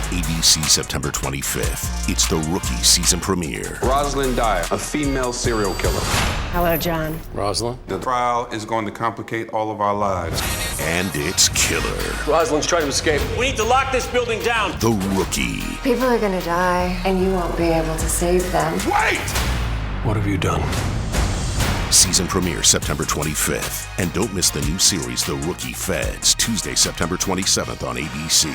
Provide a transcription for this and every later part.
ABC September 25th. It's the Rookie season premiere. Rosalind Dyer, a female serial killer. Hello, John. Rosalind? The trial is going to complicate all of our lives. And it's killer. Rosalind's trying to escape. We need to lock this building down. The Rookie. People are gonna die, and you won't be able to save them. Wait! What have you done? Season premiere September 25th. And don't miss the new series, The Rookie Feds, Tuesday, September 27th on ABC.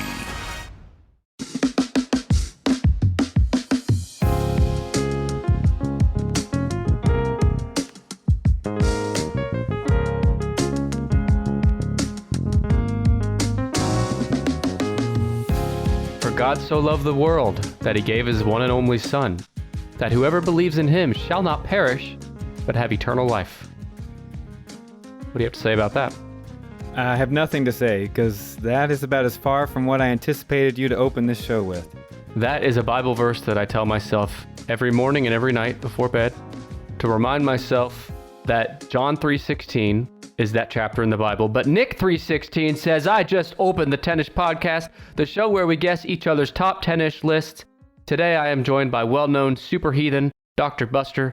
For God so loved the world that he gave his one and only Son, that whoever believes in him shall not perish, but have eternal life. What do you have to say about that? I have nothing to say, because that is about as far from what I anticipated you to open this show with. That is a Bible verse that I tell myself every morning and every night before bed to remind myself that John 3:16 is that chapter in the Bible. But Nick 3:16 says, I just opened the Tennis Podcast, the show where we guess each other's top 10-ish lists. Today I am joined by well-known super heathen, Dr. Buster.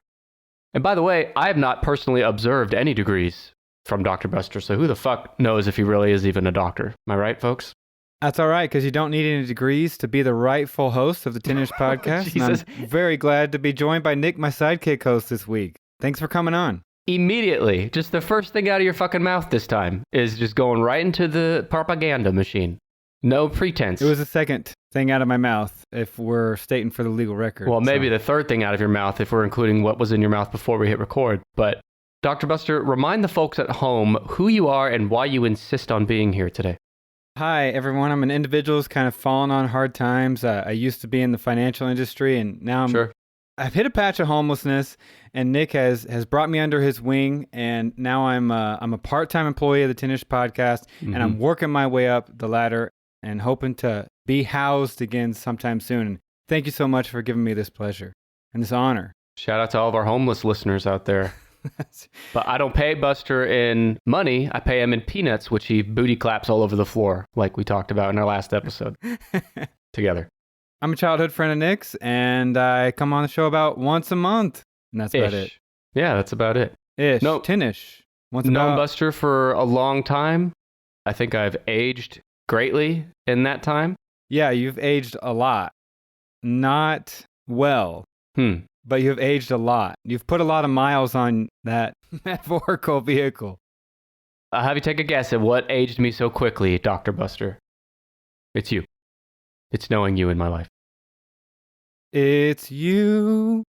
And by the way, I have not personally observed any degrees from Dr. Buster, so who the fuck knows if he really is even a doctor? Am I right, folks? That's all right, because you don't need any degrees to be the rightful host of the Tennis Podcast. And I'm very glad to be joined by Nick, my sidekick host this week. Thanks for coming on. Immediately, just the first thing out of your fucking mouth this time is just going right into the propaganda machine. No pretense. It was the second thing out of my mouth, if we're stating for the legal record. Well, maybe the third thing out of your mouth, if we're including what was in your mouth before we hit record. But Dr. Buster, remind the folks at home who you are and why you insist on being here today. Hi, everyone. I'm an individual who's kind of fallen on hard times. I used to be in the financial industry, and now I've hit a patch of homelessness, and Nick has brought me under his wing, and now I'm a part-time employee of the Tennis Podcast, and I'm working my way up the ladder and hoping to be housed again sometime soon. And thank you so much for giving me this pleasure and this honor. Shout out to all of our homeless listeners out there. But I don't pay Buster in money. I pay him in peanuts, which he booty claps all over the floor, like we talked about in our last episode together. I'm a childhood friend of Nick's, and I come on the show about once a month, and that's about it. Yeah, that's about it. Ish. No, 10-ish. Known Buster for a long time. I think I've aged greatly in that time. Yeah, you've aged a lot. Not well, but you've aged a lot. You've put a lot of miles on that metaphorical vehicle. I'll have you take a guess at what aged me so quickly, Dr. Buster. It's you. It's knowing you in my life. It's you.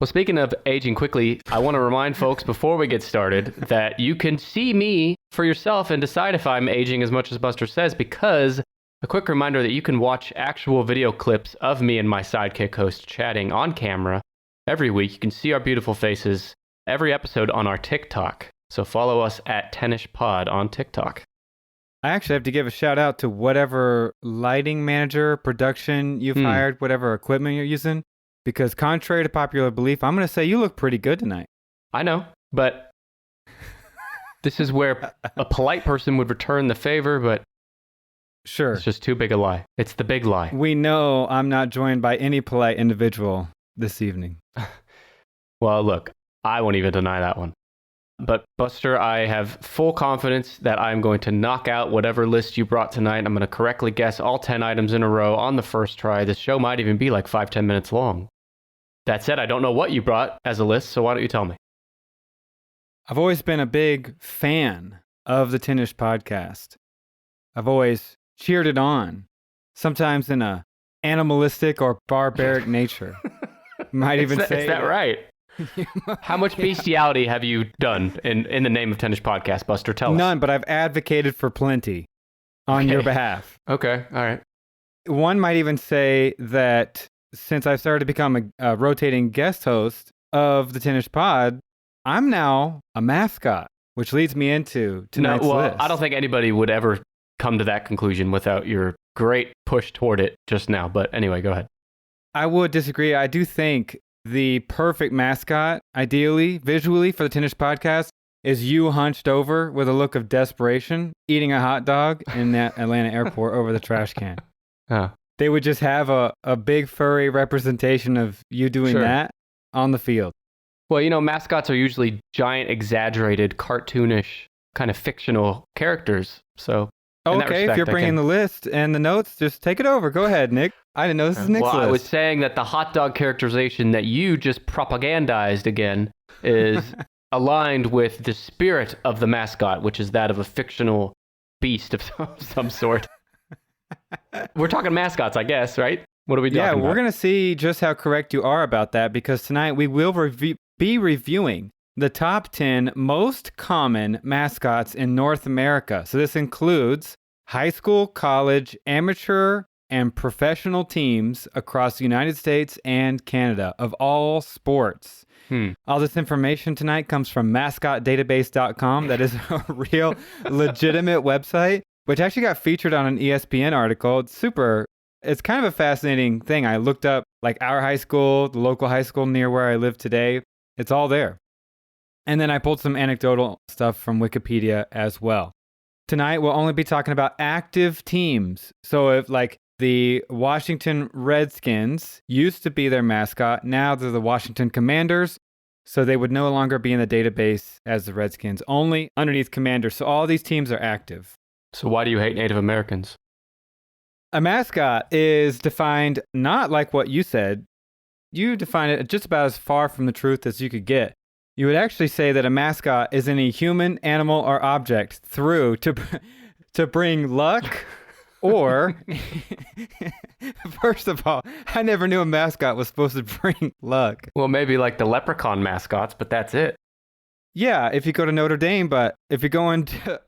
Well, speaking of aging quickly, I want to remind folks before we get started that you can see me for yourself and decide if I'm aging as much as Buster says, because a quick reminder that you can watch actual video clips of me and my sidekick host chatting on camera every week. You can see our beautiful faces every episode on our TikTok. So follow us at TennisPod on TikTok. I actually have to give a shout out to whatever lighting manager, production you've hired, whatever equipment you're using, because contrary to popular belief, I'm going to say you look pretty good tonight. I know, but this is where a polite person would return the favor, but sure, it's just too big a lie. It's the big lie. We know I'm not joined by any polite individual this evening. Well, look, I won't even deny that one. But Buster, I have full confidence that I'm going to knock out whatever list you brought tonight. I'm going to correctly guess all 10 items in a row on the first try. This show might even be like 5-10 minutes long. That said, I don't know what you brought as a list, so why don't you tell me? I've always been a big fan of the Tennis Podcast. I've always cheered it on, sometimes in a animalistic or barbaric nature. Might even say is that right? How much bestiality have you done in the name of Tennis Podcast, Buster? Tell us. None, but I've advocated for plenty on your behalf. Okay, all right. One might even say that since I've started to become a rotating guest host of the Tennis Pod, I'm now a mascot, which leads me into tonight's list. I don't think anybody would ever come to that conclusion without your great push toward it just now. But anyway, go ahead. I would disagree. I do think the perfect mascot, ideally, visually, for the Tennis Podcast is you hunched over with a look of desperation, eating a hot dog in that Atlanta airport over the trash can. Oh, they would just have a big furry representation of you doing that on the field. Well, mascots are usually giant, exaggerated, cartoonish, kind of fictional characters. So, okay, if you're bringing the list and the notes, just take it over. Go ahead, Nick. I didn't know this is Nick's list. I was saying that the hot dog characterization that you just propagandized again is aligned with the spirit of the mascot, which is that of a fictional beast of some sort. We're talking mascots, I guess, right? What are we talking about? Yeah, we're going to see just how correct you are about that, because tonight we will be reviewing the top 10 most common mascots in North America. So this includes high school, college, amateur, and professional teams across the United States and Canada of all sports. All this information tonight comes from mascotdatabase.com. That is a real legitimate website, which actually got featured on an ESPN article. It's kind of a fascinating thing. I looked up like our high school, the local high school near where I live today. It's all there. And then I pulled some anecdotal stuff from Wikipedia as well. Tonight, we'll only be talking about active teams. So if like the Washington Redskins used to be their mascot, now they're the Washington Commanders. So they would no longer be in the database as the Redskins, only underneath Commanders. So all these teams are active. So why do you hate Native Americans? A mascot is defined not like what you said. You define it just about as far from the truth as you could get. You would actually say that a mascot is any human, animal, or object through to bring luck or... First of all, I never knew a mascot was supposed to bring luck. Well, maybe like the leprechaun mascots, but that's it. Yeah, if you go to Notre Dame, but if you're going to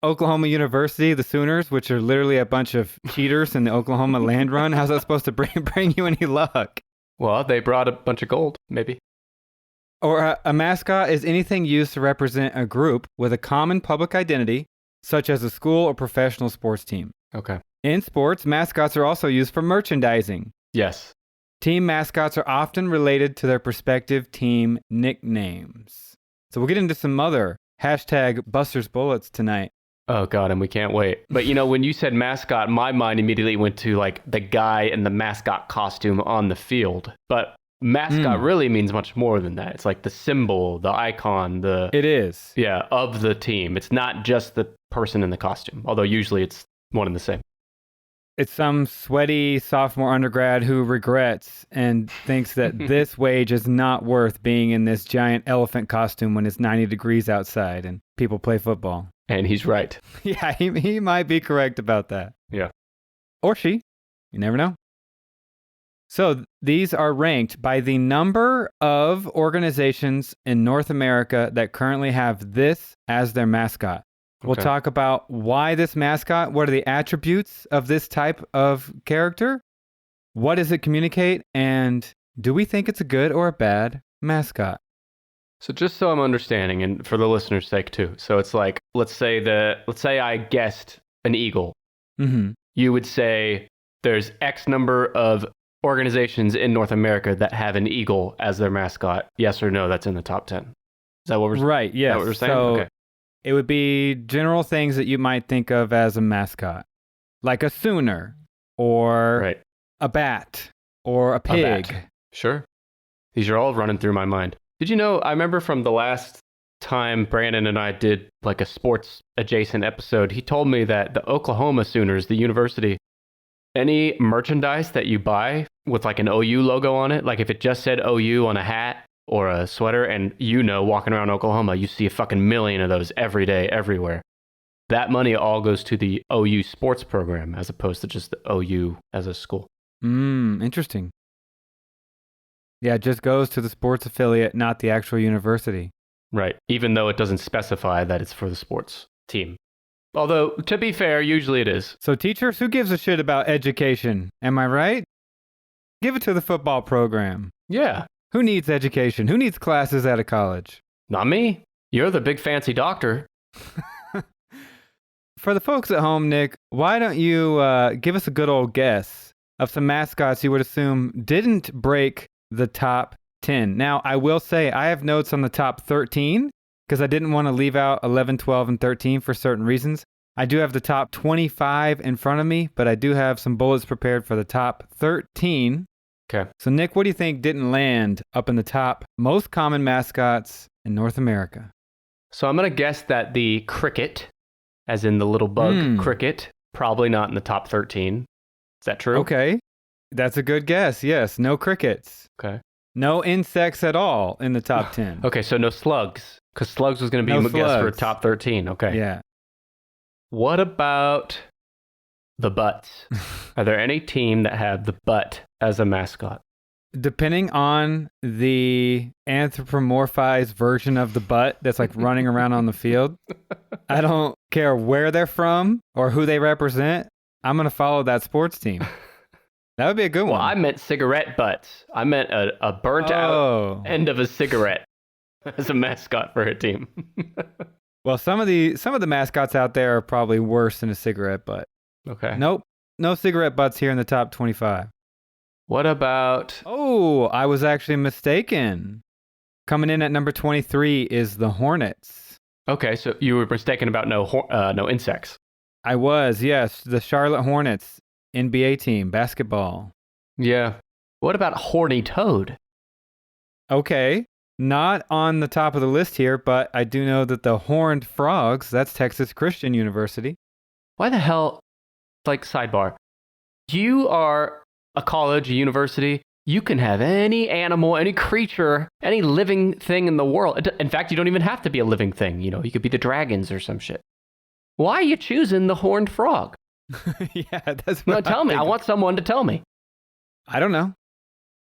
Oklahoma University, the Sooners, which are literally a bunch of cheaters in the Oklahoma land run, how's that supposed to bring you any luck? Well, they brought a bunch of gold, maybe. Or a mascot is anything used to represent a group with a common public identity, such as a school or professional sports team. Okay. In sports, mascots are also used for merchandising. Yes. Team mascots are often related to their respective team nicknames. So we'll get into some other hashtag Buster's Bullets tonight. Oh, God, and we can't wait. But, when you said mascot, my mind immediately went to, like, the guy in the mascot costume on the field. But mascot really means much more than that. It's like the symbol, the icon, It is. Yeah, of the team. It's not just the person in the costume, although usually it's one and the same. It's some sweaty sophomore undergrad who regrets and thinks that this wage is not worth being in this giant elephant costume when it's 90 degrees outside and people play football. And he's right. Yeah, he might be correct about that. Yeah. Or she. You never know. So these are ranked by the number of organizations in North America that currently have this as their mascot. We'll talk about why this mascot, what are the attributes of this type of character, what does it communicate, and do we think it's a good or a bad mascot? So just so I'm understanding, and for the listeners' sake too, so it's like, let's say I guessed an eagle. Mm-hmm. You would say there's X number of organizations in North America that have an eagle as their mascot. Yes or no, that's in the top 10. Is that what we're saying? Right, yes. Is that what we're saying? So, okay. It would be general things that you might think of as a mascot, like a Sooner, or a bat, or a pig. A bat. Sure. These are all running through my mind. Did you know, I remember from the last time Brandon and I did like a sports adjacent episode, he told me that the Oklahoma Sooners, the university, any merchandise that you buy with like an OU logo on it, like if it just said OU on a hat, or a sweater, and walking around Oklahoma, you see a fucking million of those every day, everywhere. That money all goes to the OU sports program as opposed to just the OU as a school. Interesting. Yeah, it just goes to the sports affiliate, not the actual university. Right, even though it doesn't specify that it's for the sports team. Although, to be fair, usually it is. So teachers, who gives a shit about education? Am I right? Give it to the football program. Yeah. Who needs education? Who needs classes out of college? Not me. You're the big fancy doctor. For the folks at home, Nick, why don't you give us a good old guess of some mascots you would assume didn't break the top 10. Now, I will say I have notes on the top 13 because I didn't want to leave out 11, 12, and 13 for certain reasons. I do have the top 25 in front of me, but I do have some bullets prepared for the top 13. Okay. So, Nick, what do you think didn't land up in the top most common mascots in North America? So I'm going to guess that the cricket, as in the little bug cricket, probably not in the top 13. Is that true? Okay. That's a good guess. Yes. No crickets. Okay. No insects at all in the top 10. Okay, so no slugs, because slugs was going to be No a guess for slugs. top 13. Okay. Yeah. What about the butts? Are there any team that have the butt as a mascot? Depending on the anthropomorphized version of the butt that's like running around on the field, I don't care where they're from or who they represent. I'm going to follow that sports team. That would be a good one. Well, I meant cigarette butts. I meant a burnt out end of a cigarette as a mascot for a team. Well, some of the mascots out there are probably worse than a cigarette butt. Okay. Nope. No cigarette butts here in the top 25. What about... Oh, I was actually mistaken. Coming in at number 23 is the Hornets. Okay, so you were mistaken about no insects. I was, yes. The Charlotte Hornets, NBA team, basketball. Yeah. What about horny toad? Okay. Not on the top of the list here, but I do know that the Horned Frogs, that's Texas Christian University. Why the hell... Like, sidebar. You are a college, a university. You can have any animal, any creature, any living thing in the world. In fact, you don't even have to be a living thing. You know, you could be the dragons or some shit. Why are you choosing the horned frog? Yeah, that's No, what tell me. I want someone to tell me. I don't know.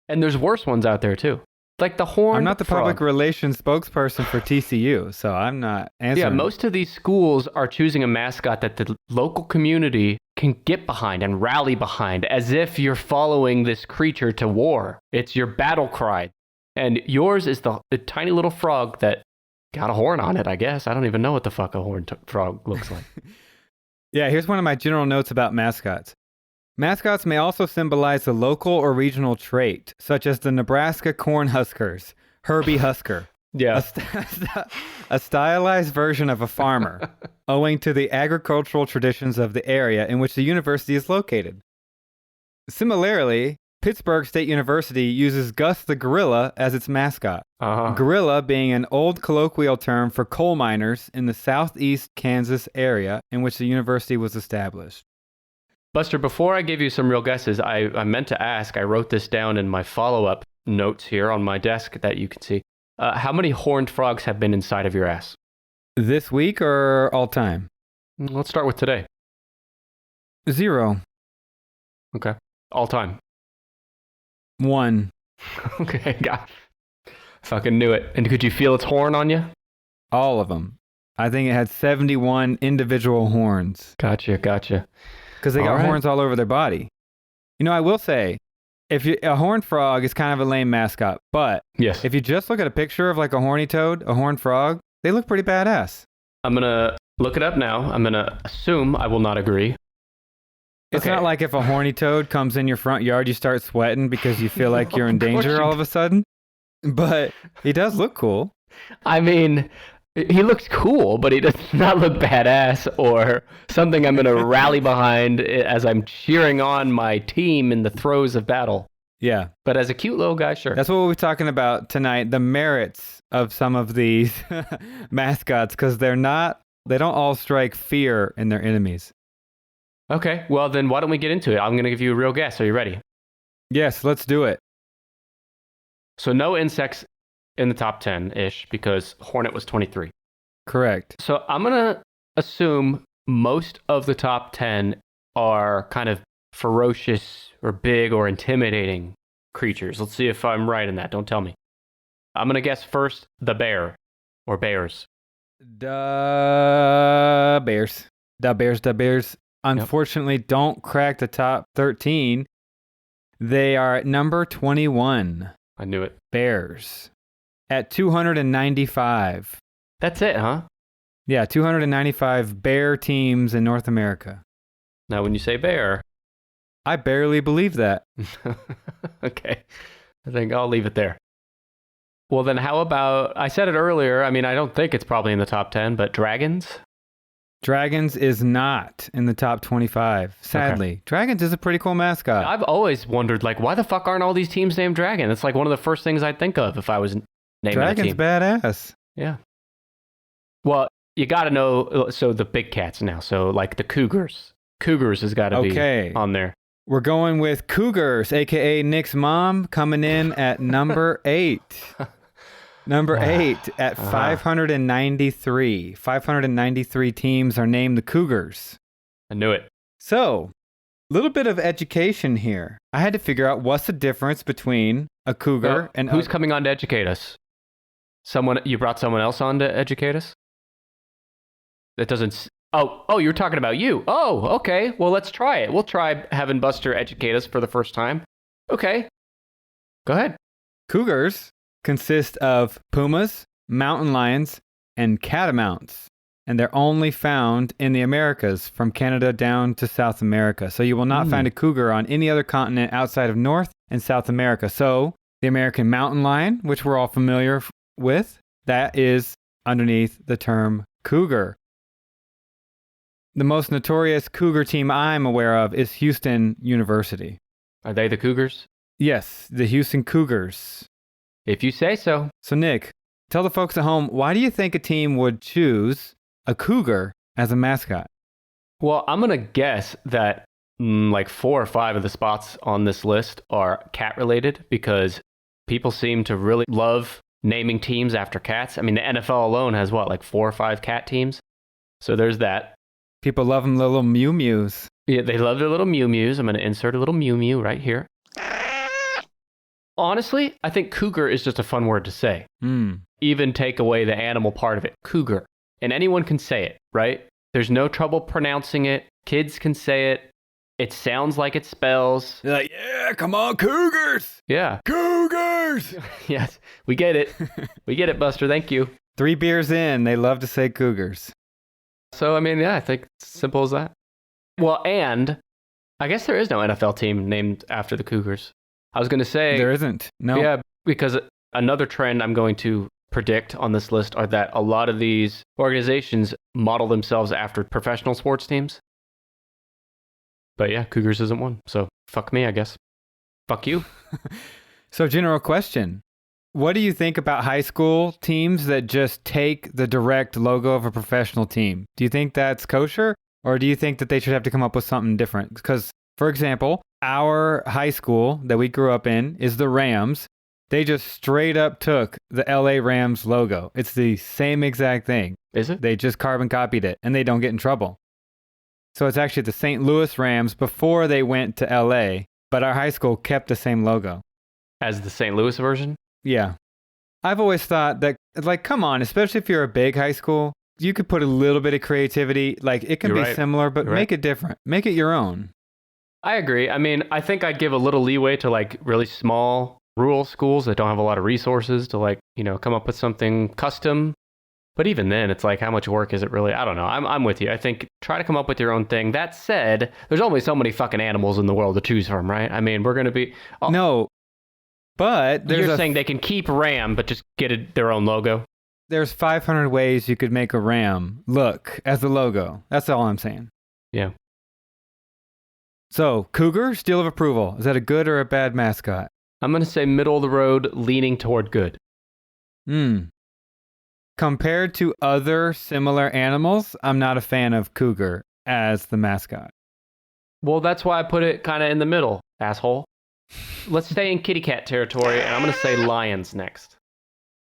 And there's worse ones out there, too. Like the horned I'm not the frog. public relations spokesperson for TCU, so I'm not answering. Yeah, most of these schools are choosing a mascot that the local community can get behind and rally behind as if you're following this creature to war. It's your battle cry. And yours is the tiny little frog that got a horn on it, I guess. I don't even know what the fuck a horned frog looks like. Yeah, here's one of my general notes about mascots. Mascots may also symbolize a local or regional trait, such as the Nebraska Cornhuskers, Herbie Husker. Yeah. A stylized version of a farmer, owing to the agricultural traditions of the area in which the university is located. Similarly, Pittsburgh State University uses Gus the gorilla as its mascot. Gorilla being an old colloquial term for coal miners in the southeast Kansas area in which the university was established. Buster, before I give you some real guesses, I meant to ask, I wrote this down in my follow-up notes here on my desk that you can see. How many horned frogs have been inside of your ass? This week or all time? Let's start with today. 0. Okay. All time. 1. Okay, got it. Fucking knew it. And could you feel its horn on you? All of them. I think it had 71 individual horns. Gotcha. Because they got horns all over their body. You know, I will say, a horned frog is kind of a lame mascot, but yes, if you just look at a picture of like a horny toad, a horned frog, they look pretty badass. I'm going to look it up now. I'm going to assume I will not agree. It's not like if a horny toad comes in your front yard, you start sweating because you feel like you're in danger all of a sudden. But he does look cool. I mean, he looks cool, but he does not look badass or something I'm going to rally behind as I'm cheering on my team in the throes of battle. Yeah. But as a cute little guy, sure. That's what we'll be talking about tonight, the merits of some of these mascots, because they don't all strike fear in their enemies. Okay, well then why don't we get into it? I'm going to give you a real guess. Are you ready? Yes, let's do it. So no insects in the top 10-ish because Hornet was 23. Correct. So I'm going to assume most of the top 10 are kind of ferocious or big or intimidating creatures. Let's see if I'm right in that. Don't tell me. I'm going to guess first the bear or bears. The bears. Unfortunately, don't crack the top 13. They are at number 21. I knew it. Bears. At 295. That's it, huh? Yeah, 295 bear teams in North America. Now, when you say bear... I barely believe that. Okay. I think I'll leave it there. Well, then how about... I said it earlier. I mean, I don't think it's probably in the top 10, but dragons? Dragons is not in the top 25, sadly. Okay. Dragons is a pretty cool mascot. I've always wondered, like, why the fuck aren't all these teams named Dragon? It's like one of the first things I'd think of if I was naming Dragon's a team. badass. Yeah. Well, you got to know, so the big cats now. So, like, the Cougars. Cougars has got to be on there. We're going with Cougars, a.k.a. Nick's mom, coming in at number 8. Number 8 at 593. 593 teams are named the Cougars. I knew it. So, a little bit of education here. I had to figure out what's the difference between a cougar and... Who's coming on to educate us? You brought someone else on to educate us? That doesn't... Oh, you're talking about you. Oh, okay. Well, let's try it. We'll try having Buster educate us for the first time. Okay. Go ahead. Cougars consist of pumas, mountain lions, and catamounts. And they're only found in the Americas from Canada down to South America. So you will not find a cougar on any other continent outside of North and South America. So the American mountain lion, which we're all familiar with, that is underneath the term cougar. The most notorious cougar team I'm aware of is Houston University. Are they the Cougars? Yes, the Houston Cougars. If you say so. So, Nick, tell the folks at home, why do you think a team would choose a cougar as a mascot? Well, I'm going to guess that like 4 or 5 of the spots on this list are cat-related because people seem to really love naming teams after cats. I mean, the NFL alone has, like 4 or 5 cat teams? So there's that. People love them little Mew Mews. Yeah, they love their little Mew Mews. I'm going to insert a little Mew Mew right here. Honestly, I think cougar is just a fun word to say. Even take away the animal part of it. Cougar. And anyone can say it, right? There's no trouble pronouncing it. Kids can say it. It sounds like it spells. You're like, yeah, come on, Cougars. Yeah. Cougars. Yes, we get it. We get it, Buster. Thank you. 3 beers in, they love to say Cougars. So, I mean, yeah, I think it's simple as that. Well, and I guess there is no NFL team named after the Cougars. I was going to say... There isn't. No. Yeah, because another trend I'm going to predict on this list are that a lot of these organizations model themselves after professional sports teams. But yeah, Cougars isn't one. So fuck me, I guess. Fuck you. So general question. What do you think about high school teams that just take the direct logo of a professional team? Do you think that's kosher? Or do you think that they should have to come up with something different? Because, for example, our high school that we grew up in is the Rams. They just straight up took the LA Rams logo. It's the same exact thing. Is it? They just carbon copied it, and they don't get in trouble. So it's actually the St. Louis Rams before they went to LA, but our high school kept the same logo. As the St. Louis version? Yeah. I've always thought that, like, come on, especially if you're a big high school, you could put a little bit of creativity. Like, it can be similar, but make it different. Make it your own. I agree. I mean, I think I'd give a little leeway to, like, really small rural schools that don't have a lot of resources to, like, you know, come up with something custom. But even then, it's like, how much work is it really? I don't know. I'm with you. I think try to come up with your own thing. That said, there's only so many fucking animals in the world to choose from, right? I mean, we're going to be... No. But you're saying they can keep Ram, but just get their own logo? There's 500 ways you could make a Ram look as a logo. That's all I'm saying. Yeah. So, Cougar, seal of approval. Is that a good or a bad mascot? I'm going to say middle of the road, leaning toward good. Compared to other similar animals, I'm not a fan of cougar as the mascot. Well, that's why I put it kind of in the middle, asshole. Let's stay in kitty cat territory, and I'm going to say lions next.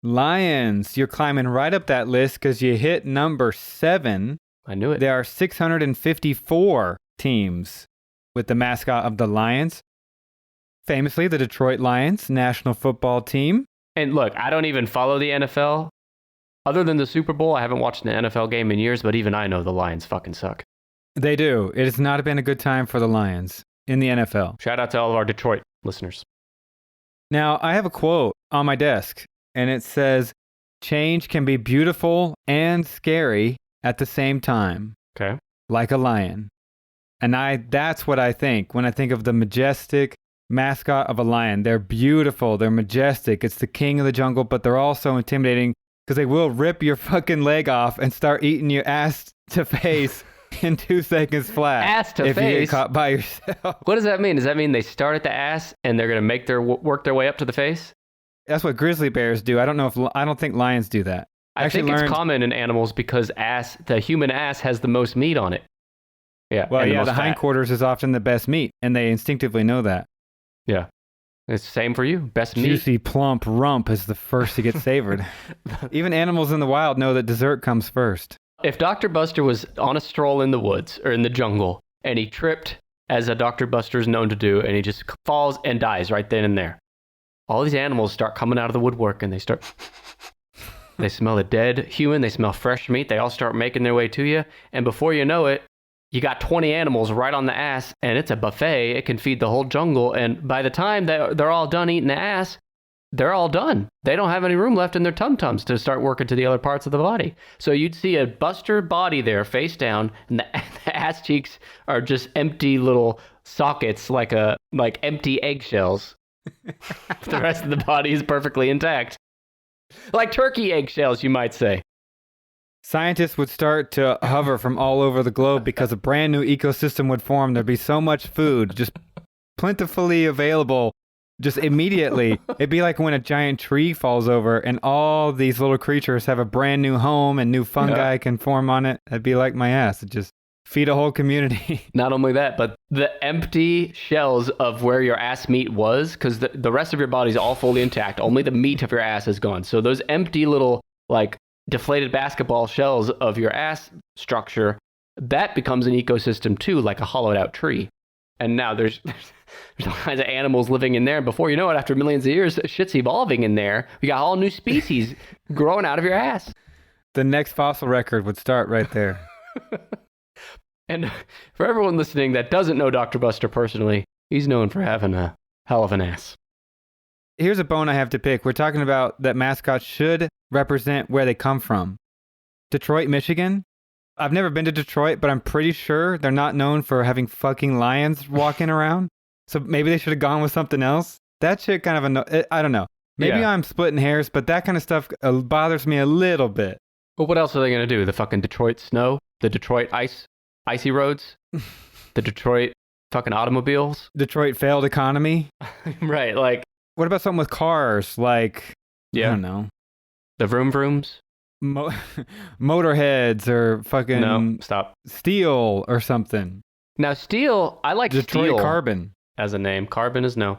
Lions. You're climbing right up that list because you hit number 7. I knew it. There are 654 teams with the mascot of the Lions. Famously, the Detroit Lions national football team. And look, I don't even follow the NFL. Other than the Super Bowl, I haven't watched an NFL game in years, but even I know the Lions fucking suck. They do. It has not been a good time for the Lions in the NFL. Shout out to all of our Detroit listeners. Now, I have a quote on my desk, and it says, "Change can be beautiful and scary at the same time." Okay. Like a lion. And that's what I think when I think of the majestic mascot of a lion. They're beautiful. They're majestic. It's the king of the jungle, but they're also intimidating because they will rip your fucking leg off and start eating your ass to face in 2 seconds flat. Ass to if face? you get caught by yourself. What does that mean? Does that mean they start at the ass and they're going to work their way up to the face? That's what grizzly bears do. I don't think lions do that. I think it's common in animals because the human ass has the most meat on it. Yeah. Well, yeah, the fat. hindquarters is often the best meat, and they instinctively know that. Yeah. It's the same for you. Best meat. Juicy, plump rump is the first to get savored. Even animals in the wild know that dessert comes first. If Dr. Buster was on a stroll in the woods or in the jungle, and he tripped, as a Dr. Buster is known to do, and he just falls and dies right then and there, all these animals start coming out of the woodwork, and they smell a dead human, they smell fresh meat, they all start making their way to you, and before you know it, you got 20 animals right on the ass, and it's a buffet. It can feed the whole jungle, and by the time they're all done eating the ass, they're all done. They don't have any room left in their tum-tums to start working to the other parts of the body. So you'd see a Buster body there, face down, and the ass cheeks are just empty little sockets, like empty eggshells. The rest of the body is perfectly intact. Like turkey eggshells, you might say. Scientists would start to hover from all over the globe because a brand new ecosystem would form. There'd be so much food, just plentifully available, just immediately. It'd be like when a giant tree falls over and all these little creatures have a brand new home and new fungi can form on it. That'd be like my ass. It'd just feed a whole community. Not only that, but the empty shells of where your ass meat was, because the rest of your body's all fully intact. Only the meat of your ass is gone. So those empty little, deflated basketball shells of your ass structure, that becomes an ecosystem too, like a hollowed out tree. And now there's all kinds of animals living in there. And before you know it, after millions of years, shit's evolving in there. We got all new species growing out of your ass. The next fossil record would start right there. And for everyone listening that doesn't know Dr. Buster personally, he's known for having a hell of an ass. Here's a bone I have to pick. We're talking about that mascots should represent where they come from. Detroit, Michigan. I've never been to Detroit, but I'm pretty sure they're not known for having fucking lions walking around. So maybe they should have gone with something else. That shit kind of I don't know. Maybe I'm splitting hairs, but that kind of stuff bothers me a little bit. Well, what else are they going to do? The fucking Detroit snow? The Detroit icy roads? The Detroit fucking automobiles? Detroit failed economy? Right, What about something with cars? I don't know. The vroom vrooms? Motorheads or fucking... No, stop. Steel or something. Now, Steel, I like Detroit Steel Carbon. As a name. Carbon is no.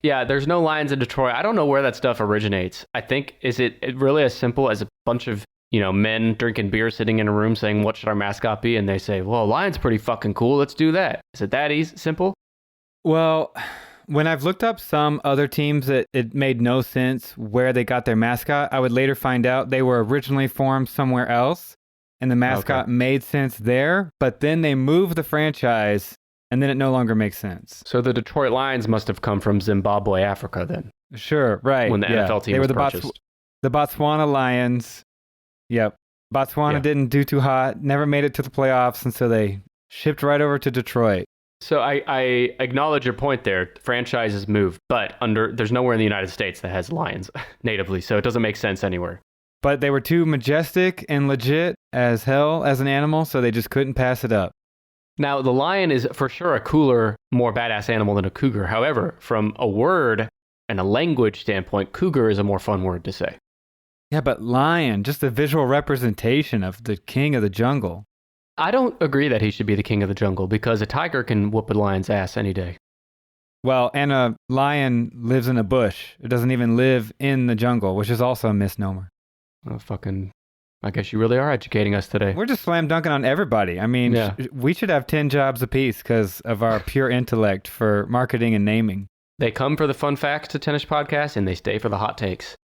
Yeah, there's no lions in Detroit. I don't know where that stuff originates. I think, is it really as simple as a bunch of, men drinking beer sitting in a room saying, what should our mascot be? And they say, well, lion's pretty fucking cool. Let's do that. Is it that easy, simple? Well... When I've looked up some other teams that it made no sense where they got their mascot, I would later find out they were originally formed somewhere else, and the mascot made sense there, but then they moved the franchise, and then it no longer makes sense. So the Detroit Lions must have come from Zimbabwe, Africa, then. Sure, right. When the NFL team was purchased. The Botswana Lions. Yep. Botswana didn't do too hot, never made it to the playoffs, and so they shipped right over to Detroit. So I acknowledge your point there. Franchises moved, but there's nowhere in the United States that has lions natively, so it doesn't make sense anywhere. But they were too majestic and legit as hell as an animal, so they just couldn't pass it up. Now, the lion is for sure a cooler, more badass animal than a cougar. However, from a word and a language standpoint, cougar is a more fun word to say. Yeah, but lion, just a visual representation of the king of the jungle. I don't agree that he should be the king of the jungle because a tiger can whoop a lion's ass any day. Well, and a lion lives in a bush. It doesn't even live in the jungle, which is also a misnomer. Oh, I guess you really are educating us today. We're just slam dunking on everybody. I mean, we should have 10 jobs apiece because of our pure intellect for marketing and naming. They come for the fun facts to Tennis Podcast, and they stay for the hot takes.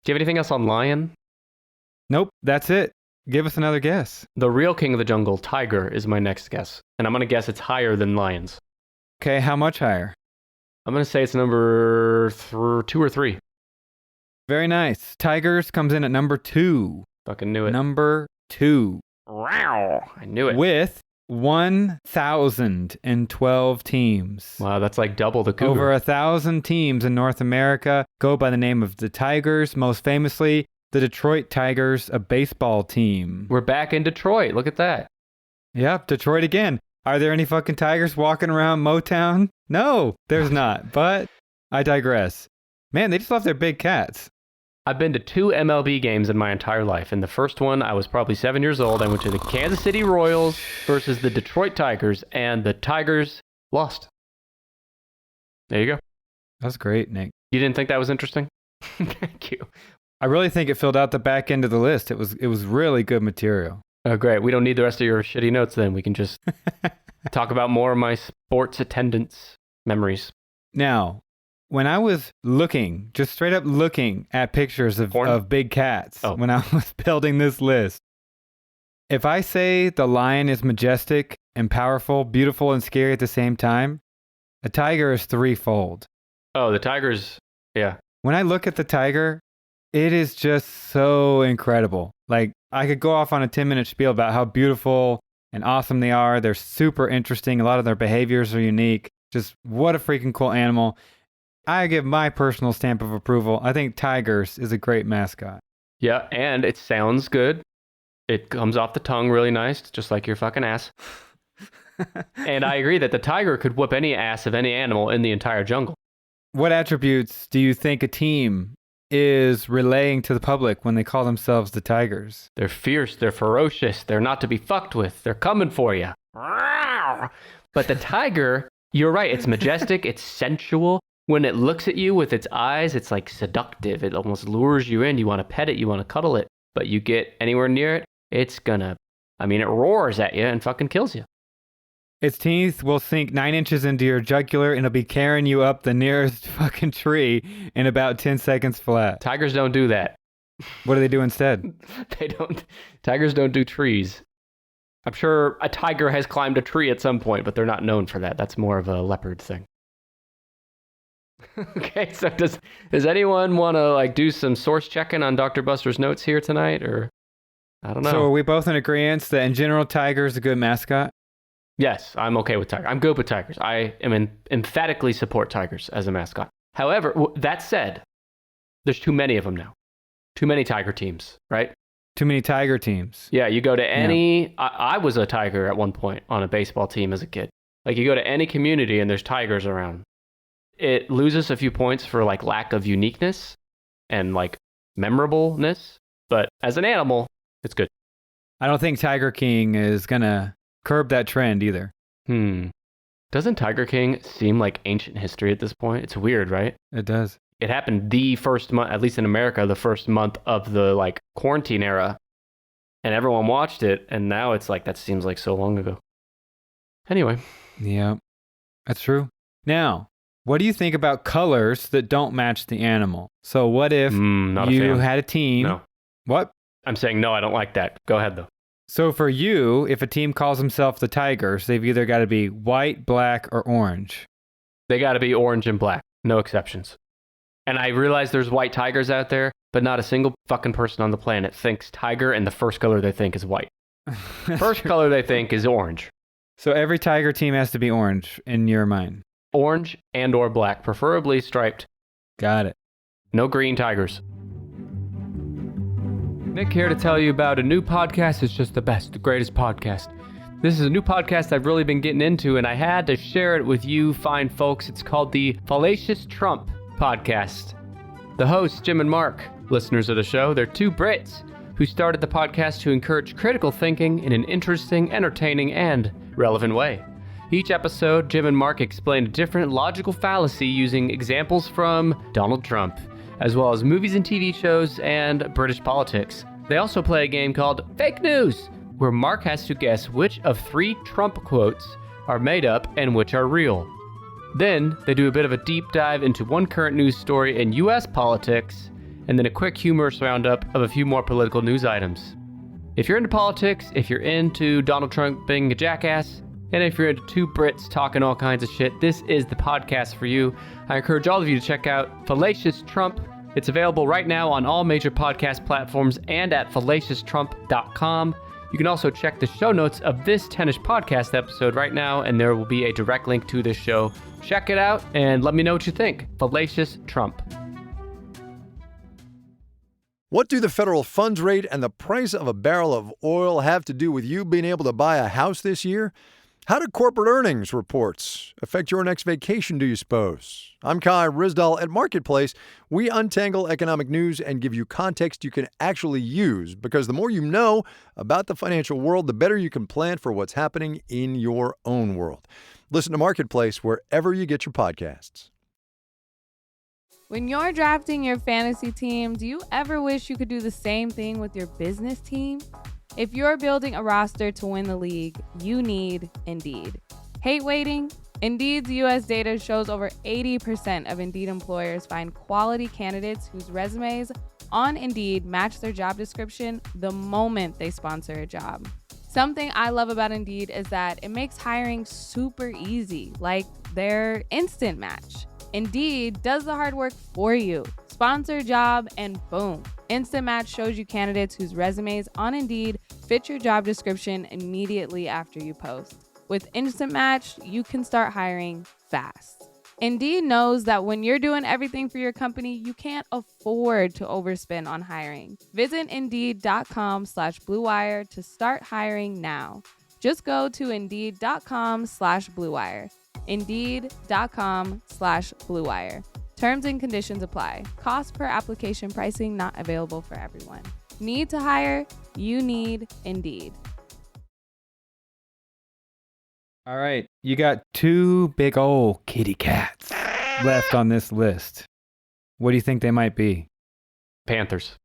Do you have anything else on lion? Nope, that's it. Give us another guess. The real king of the jungle, tiger, is my next guess. And I'm going to guess it's higher than lions. Okay, how much higher? I'm going to say it's number 2 or 3. Very nice. Tigers comes in at number 2. Fucking knew it. Number 2. Wow. I knew it. With 1,012 teams. Wow, that's like double the cougar. Over 1,000 teams in North America go by the name of the Tigers. Most famously, the Detroit Tigers a baseball team. We're back in Detroit. Look at that. Yep, Detroit again. Are there any fucking tigers walking around Motown? No, there's not, but I digress. Man, they just love their big cats. I've been to 2 MLB games in my entire life. In the first one, I was probably 7 years old. I went to the Kansas City Royals versus the Detroit Tigers, and the Tigers lost. There you go. That's great, Nick. You didn't think that was interesting? Thank you. I really think it filled out the back end of the list. It was really good material. Oh, great. We don't need the rest of your shitty notes then. We can just talk about more of my sports attendance memories. Now, when I was looking, just straight up looking at pictures of big cats, when I was building this list, if I say the lion is majestic and powerful, beautiful and scary at the same time, a tiger is threefold. Oh, the tigers, yeah. When I look at the tiger, it is just so incredible. Like, I could go off on a 10-minute spiel about how beautiful and awesome they are. They're super interesting. A lot of their behaviors are unique. Just what a freaking cool animal. I give my personal stamp of approval. I think Tigers is a great mascot. Yeah, and it sounds good. It comes off the tongue really nice, just like your fucking ass. And I agree that the tiger could whoop any ass of any animal in the entire jungle. What attributes do you think a team is relaying to the public when they call themselves the Tigers? They're fierce, they're ferocious, they're not to be fucked with, they're coming for you. But the tiger, you're right, it's majestic, it's sensual. When it looks at you with its eyes, it's like seductive. It almost lures you in. You want to pet it, you want to cuddle it, but you get anywhere near it, it's gonna, it roars at you and fucking kills you. Its teeth will sink 9 inches into your jugular and it'll be carrying you up the nearest fucking tree in about 10 seconds flat. Tigers don't do that. What do they do instead? Tigers don't do trees. I'm sure a tiger has climbed a tree at some point, but they're not known for that. That's more of a leopard thing. Okay, so does anyone want to do some source checking on Dr. Buster's notes here tonight, or I don't know. So are we both in agreement that in general Tiger is a good mascot? Yes, I'm okay with Tiger. I'm good with Tigers. I am emphatically support Tigers as a mascot. However, that said, there's too many of them now. Too many Tiger teams, right? Too many Tiger teams. Yeah, you go to any... Yeah. I was a Tiger at one point on a baseball team as a kid. You go to any community and there's Tigers around. It loses a few points for lack of uniqueness and memorableness, but as an animal, it's good. I don't think Tiger King is gonna curb that trend either. Doesn't Tiger King seem like ancient history at this point? It's weird, right? It does. It happened the first month, at least in America, the first month of the quarantine era, and everyone watched it, and now it's that seems like so long ago. Anyway. Yeah, that's true. Now, what do you think about colors that don't match the animal? So what if you had a team? No. What? I'm saying no, I don't like that. Go ahead, though. So for you, if a team calls themselves the Tigers, they've either got to be white, black, or orange. They got to be orange and black. No exceptions. And I realize there's white tigers out there, but not a single fucking person on the planet thinks tiger and the first color they think is white. First color they think is orange. So every Tiger team has to be orange in your mind. Orange and or black, preferably striped. Got it. No green tigers. Nick here to tell you about a new podcast. It's just the best, the greatest podcast. This is a new podcast I've really been getting into, and I had to share it with you fine folks. It's called the Fallacious Trump Podcast. The hosts, Jim and Mark, listeners of the show, they're two Brits who started the podcast to encourage critical thinking in an interesting, entertaining, and relevant way. Each episode, Jim and Mark explain a different logical fallacy using examples from Donald Trump, as well as movies and TV shows and British politics. They also play a game called Fake News, where Mark has to guess which of 3 Trump quotes are made up and which are real. Then, they do a bit of a deep dive into one current news story in US politics, and then a quick humorous roundup of a few more political news items. If you're into politics, if you're into Donald Trump being a jackass, and if you're into two Brits talking all kinds of shit, this is the podcast for you. I encourage all of you to check out Fallacious Trump. It's available right now on all major podcast platforms and at fallacioustrump.com. You can also check the show notes of this 10ish podcast episode right now, and there will be a direct link to this show. Check it out and let me know what you think. Fallacious Trump. What do the federal funds rate and the price of a barrel of oil have to do with you being able to buy a house this year? How do corporate earnings reports affect your next vacation, do you suppose? I'm Kai Risdal. At Marketplace, we untangle economic news and give you context you can actually use, because the more you know about the financial world, the better you can plan for what's happening in your own world. Listen to Marketplace wherever you get your podcasts. When you're drafting your fantasy team, do you ever wish you could do the same thing with your business team? If you're building a roster to win the league, you need Indeed. Hate waiting? Indeed's U.S. data shows over 80% of Indeed employers find quality candidates whose resumes on Indeed match their job description the moment they sponsor a job. Something I love about Indeed is that it makes hiring super easy, like their instant match. Indeed does the hard work for you. Sponsor a job and boom. Instant Match shows you candidates whose resumes on Indeed fit your job description immediately after you post. With Instant Match, you can start hiring fast. Indeed knows that when you're doing everything for your company, you can't afford to overspend on hiring. Visit Indeed.com/Blue Wire to start hiring now. Just go to Indeed.com/Blue Wire. Indeed.com/Blue Wire. Terms and conditions apply. Cost per application pricing not available for everyone. Need to hire? You need Indeed. All right. You got two big old kitty cats left on this list. What do you think they might be? Panthers.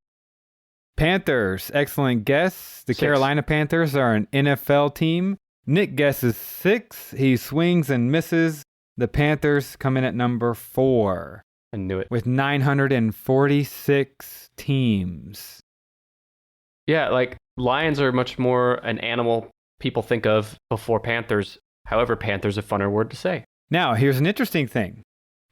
Panthers. Excellent guess. The 6. Carolina Panthers are an NFL team. Nick guesses 6. He swings and misses. The Panthers come in at number 4. I knew it. With 946 teams. Yeah, like lions are much more an animal people think of before panthers. However, panther's a funner word to say. Now, here's an interesting thing.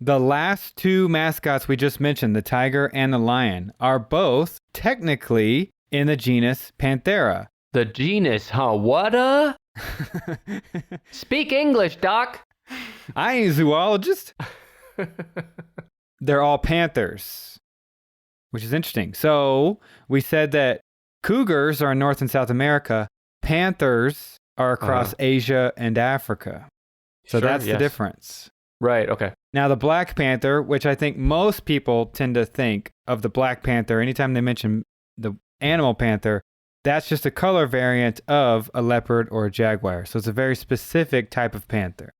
The last 2 mascots we just mentioned, the tiger and the lion, are both technically in the genus Panthera. The genus, huh? What? Speak English, Doc. I ain't a zoologist. They're all panthers, which is interesting. So we said that cougars are in North and South America. Panthers are across Asia and Africa. So that's the difference. Right, okay. Now the Black Panther, which I think most people tend to think of the Black Panther, anytime they mention the animal panther, that's just a color variant of a leopard or a jaguar. So it's a very specific type of panther.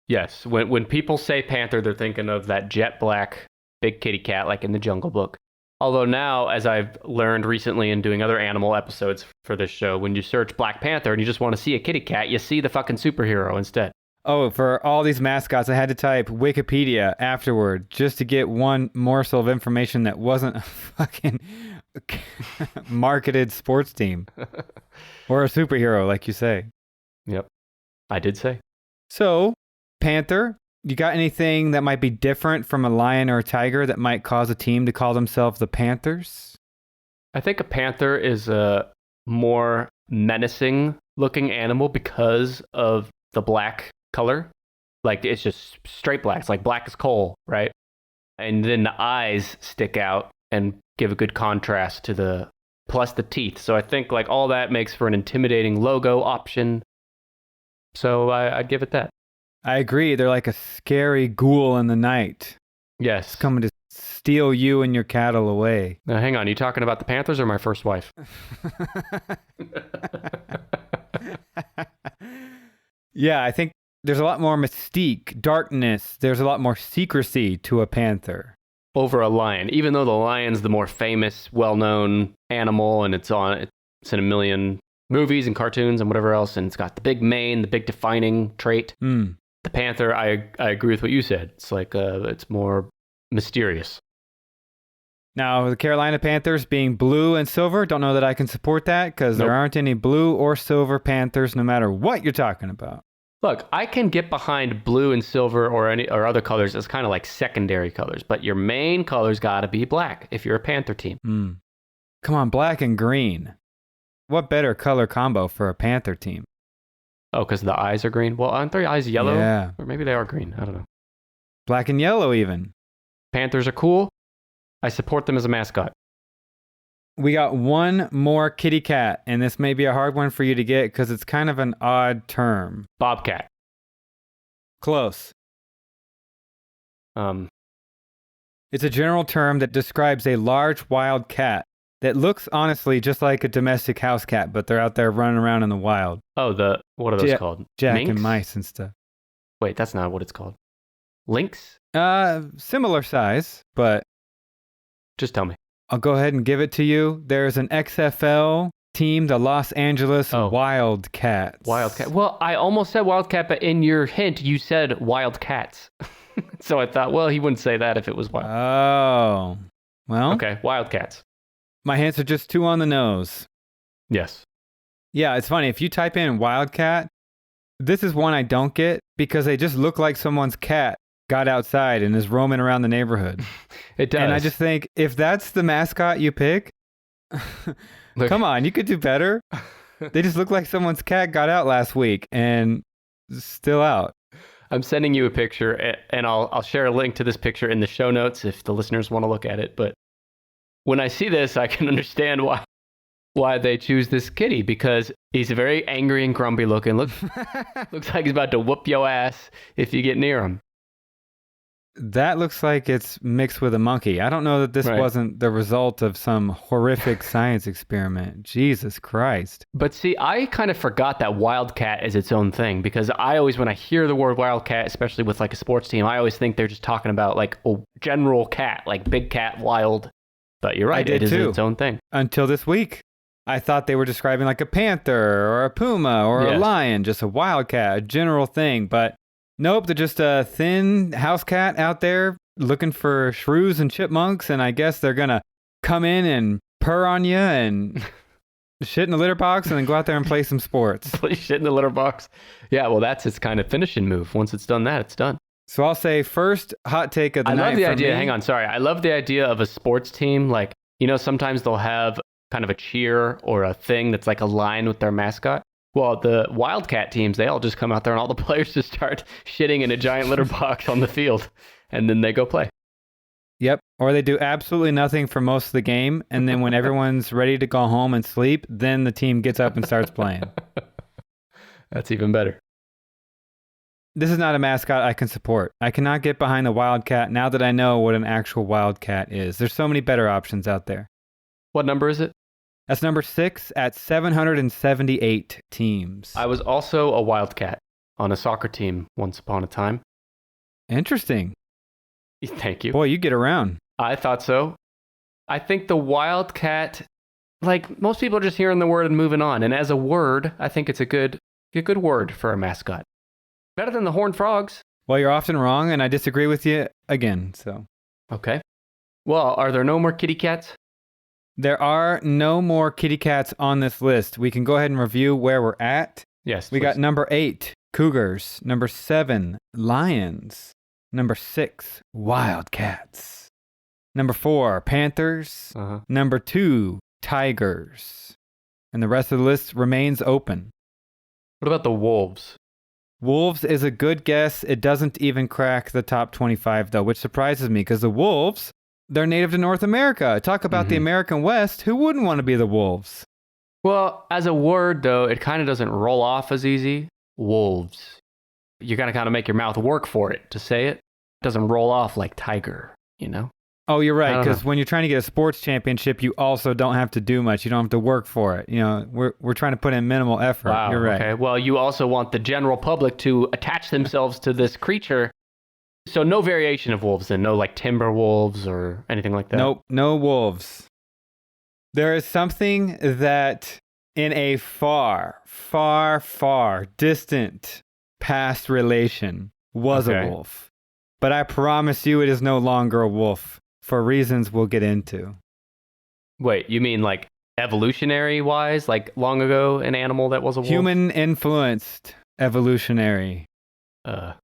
Yes, when people say panther, they're thinking of that jet black big kitty cat like in the Jungle Book. Although now, as I've learned recently in doing other animal episodes for this show, when you search Black Panther and you just want to see a kitty cat, you see the fucking superhero instead. Oh, for all these mascots, I had to type Wikipedia afterward just to get one morsel of information that wasn't a fucking marketed sports team or a superhero, like you say. Yep, I did say. So, Panther, you got anything that might be different from a lion or a tiger that might cause a team to call themselves the Panthers? I think a panther is a more menacing looking animal because of the black color. Like it's just straight black. It's like black as coal, right? And then the eyes stick out and give a good contrast to the, plus the teeth. So I think like all that makes for an intimidating logo option. So I'd give it that. I agree. They're like a scary ghoul in the night. Yes. It's coming to steal you and your cattle away. Now, hang on. You talking about the Panthers or my first wife? Yeah, I think there's a lot more mystique, darkness. There's a lot more secrecy to a panther. Over a lion. Even though the lion's the more famous, well-known animal and it's in a million movies and cartoons and whatever else, and it's got the big mane, the big defining trait. The panther, I agree with what you said. It's like it's more mysterious. Now, the Carolina Panthers being blue and silver, don't know that I can support that because there aren't any blue or silver Panthers no matter what you're talking about. Look, I can get behind blue and silver or other colors as kind of like secondary colors, but your main color's got to be black if you're a Panther team. Come on, black and green. What better color combo for a Panther team? Oh, because the eyes are green? Well, aren't their eyes yellow? Yeah. Or maybe they are green. I don't know. Black and yellow even. Panthers are cool. I support them as a mascot. We got one more kitty cat, and this may be a hard one for you to get because it's kind of an odd term. Bobcat. Close. It's a general term that describes a large wild cat that looks honestly just like a domestic house cat, but they're out there running around in the wild. Oh, what are those called? Jack Minks? and mice and stuff. Wait, that's not what it's called. Lynx? Similar size, but... Just tell me. I'll go ahead and give it to you. There's an XFL team, the Los Angeles Wildcats. Wildcat. Well, I almost said Wildcat, but in your hint, you said Wildcats. So I thought, well, he wouldn't say that if it was wild. Oh. Well. Okay, Wildcats. My hints are just too on the nose. Yes. Yeah, it's funny. If you type in Wildcat, this is one I don't get because they just look like someone's cat got outside and is roaming around the neighborhood. It does. And I just think, if that's the mascot you pick, come on, you could do better. They just look like someone's cat got out last week and still out. I'm sending you a picture, and I'll share a link to this picture in the show notes if the listeners want to look at it. But when I see this, I can understand why they choose this kitty, because he's very angry and grumpy looking. Looks like he's about to whoop your ass if you get near him. That looks like it's mixed with a monkey. I don't know that this wasn't the result of some horrific science experiment. Jesus Christ. But see, I kind of forgot that wildcat is its own thing, because I always, when I hear the word wildcat, especially with like a sports team, I always think they're just talking about like a general cat, like big cat, wild. But you're right, it is its own thing. Until this week. I thought they were describing like a panther or a puma or a lion, just a wildcat, a general thing. But nope, they're just a thin house cat out there looking for shrews and chipmunks, and I guess they're going to come in and purr on you and shit in the litter box and then go out there and play some sports. Play shit in the litter box. Yeah, well, that's its kind of finishing move. Once it's done that, it's done. So I'll say first hot take of the night. I love the idea. Hang on, sorry. I love the idea of a sports team. Like, you know, sometimes they'll have kind of a cheer or a thing that's like a line with their mascot. Well, the Wildcat teams, they all just come out there and all the players just start shitting in a giant litter box on the field, and then they go play. Yep. Or they do absolutely nothing for most of the game, and then when everyone's ready to go home and sleep, then the team gets up and starts playing. That's even better. This is not a mascot I can support. I cannot get behind the Wildcat now that I know what an actual Wildcat is. There's so many better options out there. What number is it? That's number 6 at 778 teams. I was also a Wildcat on a soccer team once upon a time. Interesting. Thank you. Boy, you get around. I thought so. I think the Wildcat, like most people are just hearing the word and moving on. And as a word, I think it's a good word for a mascot. Better than the Horned Frogs. Well, you're often wrong, and I disagree with you again, so. Okay. Well, are there no more kitty cats? There are no more kitty cats on this list. We can go ahead and review where we're at. Yes, We got number 8, Cougars. Number 7, Lions. Number 6, Wildcats. Number 4, Panthers. Number 2, Tigers. And the rest of the list remains open. What about the Wolves? Wolves is a good guess. It doesn't even crack the top 25, though, which surprises me because the Wolves, they're native to North America. Talk about the American West. Who wouldn't want to be the Wolves? Well, as a word, though, it kind of doesn't roll off as easy. Wolves. You gotta kind of make your mouth work for it to say it. It doesn't roll off like tiger, you know? Oh, you're right, because when you're trying to get a sports championship, you also don't have to do much. You don't have to work for it. You know, we're trying to put in minimal effort. Wow, you're right. Okay. Well, you also want the general public to attach themselves to this creature. So no variation of wolves then? No like timber wolves or anything like that? Nope, no wolves. There is something that in a far, far, far distant past relation was a wolf. But I promise you it is no longer a wolf. For reasons we'll get into. Wait, you mean like evolutionary wise? Like long ago, an animal that was a wolf? Human influenced evolutionary. So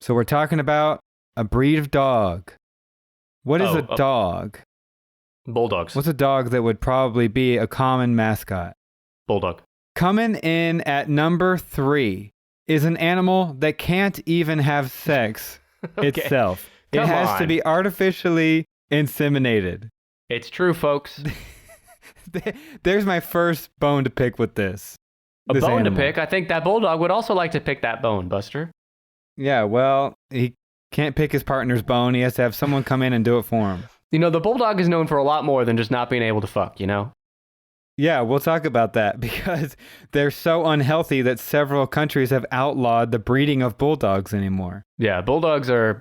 we're talking about a breed of dog. What is a dog? Bulldogs. What's a dog that would probably be a common mascot? Bulldog. Coming in at number 3 is an animal that can't even have sex itself. It has to be artificially inseminated. It's true, folks. There's my first bone to pick with this. A this bone animal. to pick? I think that bulldog would also like to pick that bone, Buster. Yeah, well, he can't pick his partner's bone. He has to have someone come in and do it for him. You know, the bulldog is known for a lot more than just not being able to fuck, you know? Yeah, we'll talk about that because they're so unhealthy that several countries have outlawed the breeding of bulldogs anymore. Yeah, bulldogs are...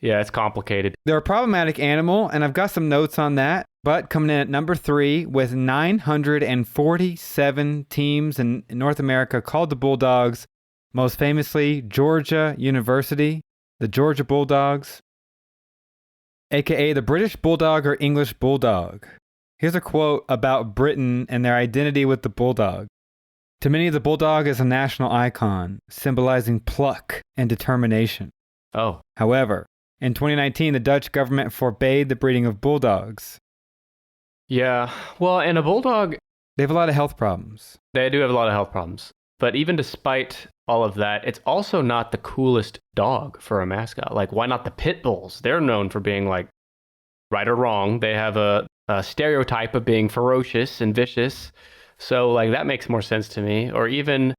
Yeah, it's complicated. They're a problematic animal, and I've got some notes on that. But coming in at number 3 with 947 teams in North America called the Bulldogs, most famously Georgia University, the Georgia Bulldogs, aka the British Bulldog or English Bulldog. Here's a quote about Britain and their identity with the Bulldog. To many, the Bulldog is a national icon, symbolizing pluck and determination. Oh. However, in 2019, the Dutch government forbade the breeding of bulldogs. Yeah, well, and a bulldog... They have a lot of health problems. They do have a lot of health problems. But even despite all of that, it's also not the coolest dog for a mascot. Like, why not the pit bulls? They're known for being, like, right or wrong. They have a stereotype of being ferocious and vicious. So, like, that makes more sense to me. Or even,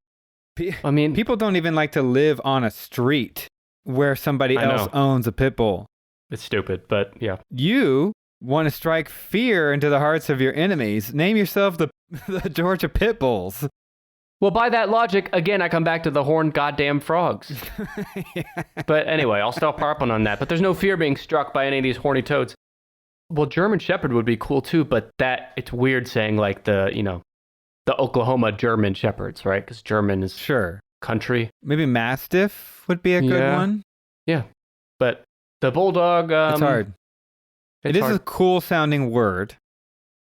I mean... People don't even like to live on a street where somebody else owns a pit bull. It's stupid, but yeah. You want to strike fear into the hearts of your enemies. Name yourself the Georgia Pit Bulls. Well, by that logic, again, I come back to the horned goddamn frogs. Yeah. But anyway, I'll stop harping on that. But there's no fear being struck by any of these horny toads. Well, German Shepherd would be cool too, but it's weird saying like the Oklahoma German Shepherds, right? Because German is country. Maybe Mastiff would be a good one. Yeah. But the Bulldog... it's hard. It is a cool sounding word.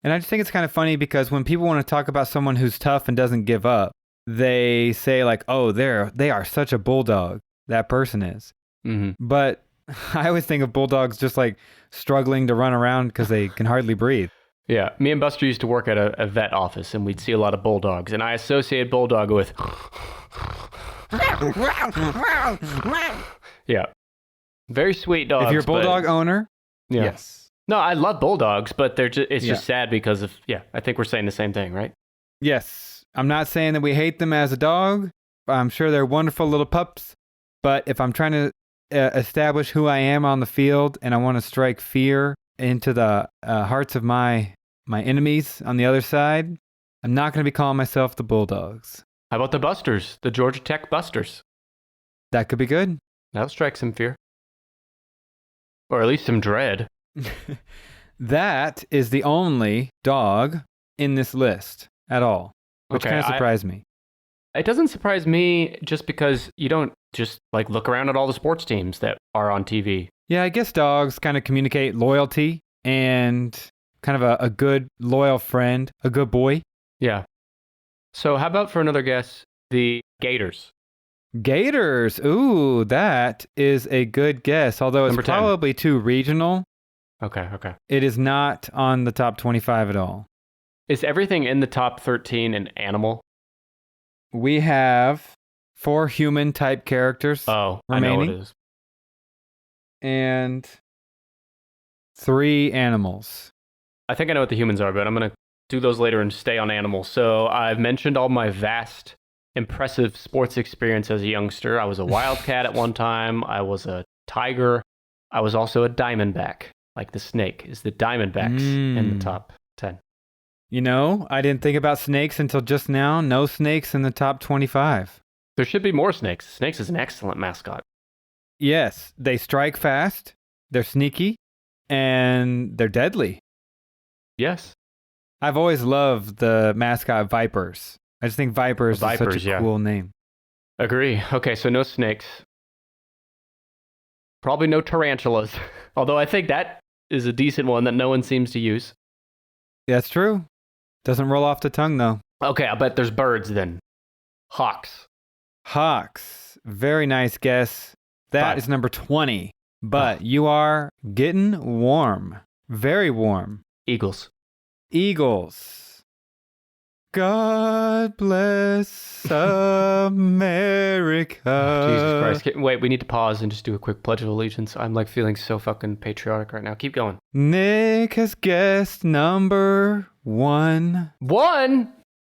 And I just think it's kind of funny because when people want to talk about someone who's tough and doesn't give up, they say like, oh, they are such a bulldog. That person is. Mm-hmm. But I always think of bulldogs just like struggling to run around because they can hardly breathe. Yeah. Me and Buster used to work at a vet office and we'd see a lot of bulldogs. And I associate bulldog with... Yeah. Very sweet dogs. If you're a bulldog owner, yeah. Yes. No, I love bulldogs, but it's just sad because of, I think we're saying the same thing, right? Yes. I'm not saying that we hate them as a dog. I'm sure they're wonderful little pups. But if I'm trying to establish who I am on the field and I want to strike fear into the hearts of my enemies on the other side, I'm not going to be calling myself the Bulldogs. How about the Busters, the Georgia Tech Busters? That could be good. That'll strike some fear. Or at least some dread. That is the only dog in this list at all, which kind of surprised me. It doesn't surprise me just because you don't just like look around at all the sports teams that are on TV. Yeah, I guess dogs kind of communicate loyalty and kind of a good, loyal friend, a good boy. Yeah. So how about for another guess, the Gators? Gators. Ooh, that is a good guess, although it's probably too regional. Okay. It is not on the top 25 at all. Is everything in the top 13 an animal? We have 4 human-type characters remaining. I know it is. And 3 animals. I think I know what the humans are, but I'm going to do those later and stay on animals. So I've mentioned all my vast, impressive sports experience as a youngster. I was a wildcat at one time. I was a tiger. I was also a diamondback. Like the snake is the diamondbacks in the top 10. You know, I didn't think about snakes until just now. No snakes in the top 25. There should be more snakes. Snakes is an excellent mascot. Yes, they strike fast, they're sneaky, and they're deadly. Yes. I've always loved the mascot Vipers. I just think Vipers is such a cool name. Agree. Okay, so no snakes. Probably no tarantulas. Although I think that is a decent one that no one seems to use. That's true. Doesn't roll off the tongue, though. Okay, I bet there's birds then. Hawks. Hawks. Very nice guess. That is number 20. But you are getting warm. Very warm. Eagles. Eagles. God bless America. Jesus Christ. Wait, we need to pause and just do a quick Pledge of Allegiance. I'm like feeling so fucking patriotic right now. Keep going. Nick has guessed number one.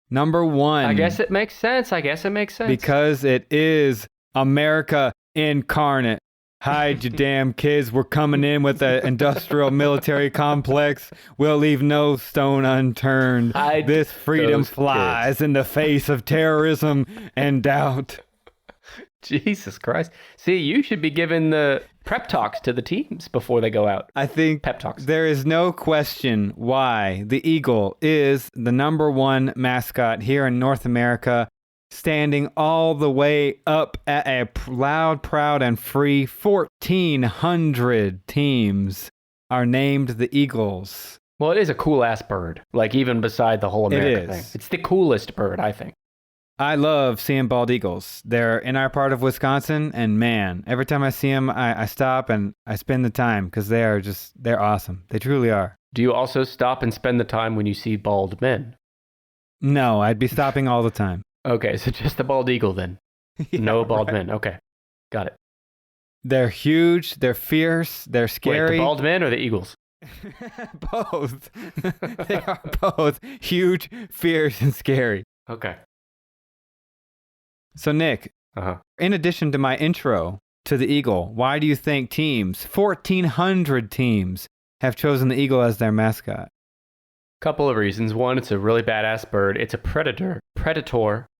Number one. I guess it makes sense. Because it is America incarnate. Hide your damn kids. We're coming in with an industrial military complex. We'll leave no stone unturned. This freedom flies in the face of terrorism and doubt. Jesus Christ. See, you should be giving the prep talks to the teams before they go out. I think pep talks. There is no question why the Eagle is the number one mascot here in North America, standing all the way up at a loud, proud, and free 1,400 teams are named the Eagles. Well, it is a cool-ass bird, like even beside the whole America thing. It's the coolest bird, I think. I love seeing bald eagles. They're in our part of Wisconsin, and man, every time I see them, I stop and I spend the time because they're awesome. They truly are. Do you also stop and spend the time when you see bald men? No, I'd be stopping all the time. Okay, so just the bald eagle then. Yeah, no bald men. Okay, got it. They're huge. They're fierce. They're scary. Wait, the bald men or the eagles? Both. They are both huge, fierce, and scary. Okay. So, Nick, in addition to my intro to the eagle, why do you think 1,400 teams, have chosen the eagle as their mascot? Couple of reasons. One, it's a really badass bird. It's a predator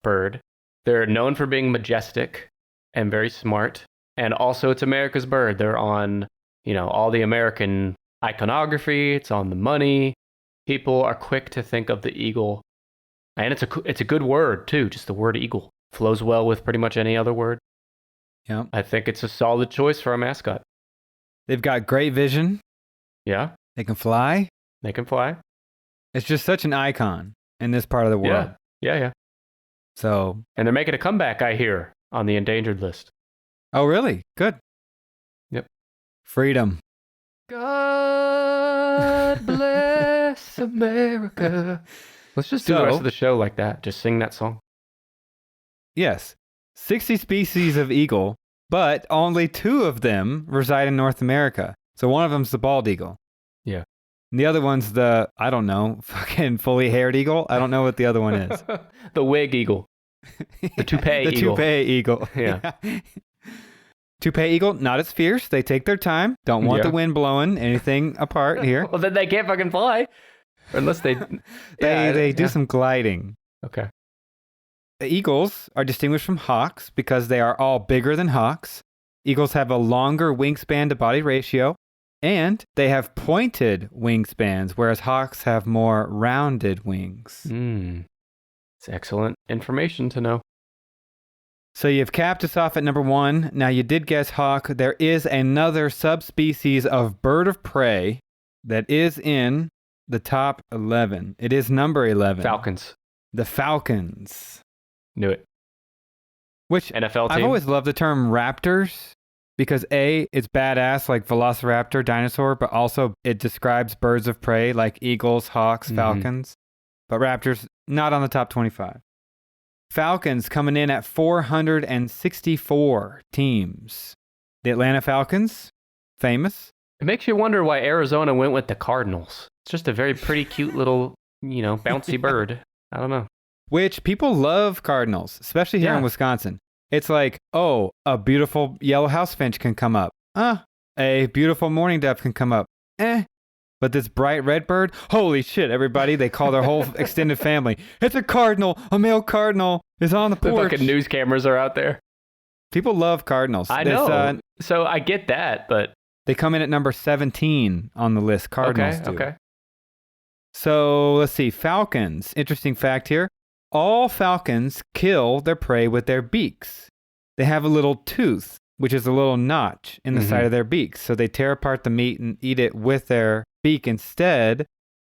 bird. They're known for being majestic and very smart. And also, it's America's bird. They're on, all the American iconography. It's on the money. People are quick to think of the eagle. And it's a good word, too, just the word eagle. Flows well with pretty much any other word. Yeah. I think it's a solid choice for our mascot. They've got great vision. Yeah. They can fly. It's just such an icon in this part of the world. Yeah. So. And they're making a comeback, I hear, on the endangered list. Oh, really? Good. Yep. Freedom. God bless America. Let's just do the rest of the show like that. Just sing that song. Yes. 60 species of eagle, but only 2 of them reside in North America. So one of them's the bald eagle. Yeah. And the other one's the, I don't know, fucking fully haired eagle. I don't know what the other one is. The wig eagle. The toupee eagle. The toupee eagle. Yeah. Toupee eagle, not as fierce. They take their time. Don't want the wind blowing anything apart here. Well, then they can't fucking fly. Unless they... they do some gliding. Okay. The eagles are distinguished from hawks because they are all bigger than hawks. Eagles have a longer wingspan to body ratio, and they have pointed wingspans, whereas hawks have more rounded wings. It's excellent information to know. So you've capped us off at number 1. Now you did guess hawk. There is another subspecies of bird of prey that is in the top 11. It is number 11. Falcons. The Falcons. Knew it. Which NFL team? I've always loved the term raptors because A, it's badass like Velociraptor, dinosaur, but also it describes birds of prey like eagles, hawks, falcons. But raptors, not on the top 25. Falcons coming in at 464 teams. The Atlanta Falcons, famous. It makes you wonder why Arizona went with the Cardinals. It's just a very pretty cute little, bouncy bird. I don't know. Which people love cardinals, especially here in Wisconsin. It's like, oh, a beautiful yellow house finch can come up. A beautiful mourning dove can come up. But this bright red bird, holy shit, everybody, they call their whole extended family. It's a cardinal, a male cardinal is on the porch. The fucking news cameras are out there. People love cardinals. I know. So I get that, but... They come in at number 17 on the list, cardinals do. Okay. So let's see, falcons. Interesting fact here. All falcons kill their prey with their beaks. They have a little tooth, which is a little notch in the side of their beaks. So they tear apart the meat and eat it with their beak instead,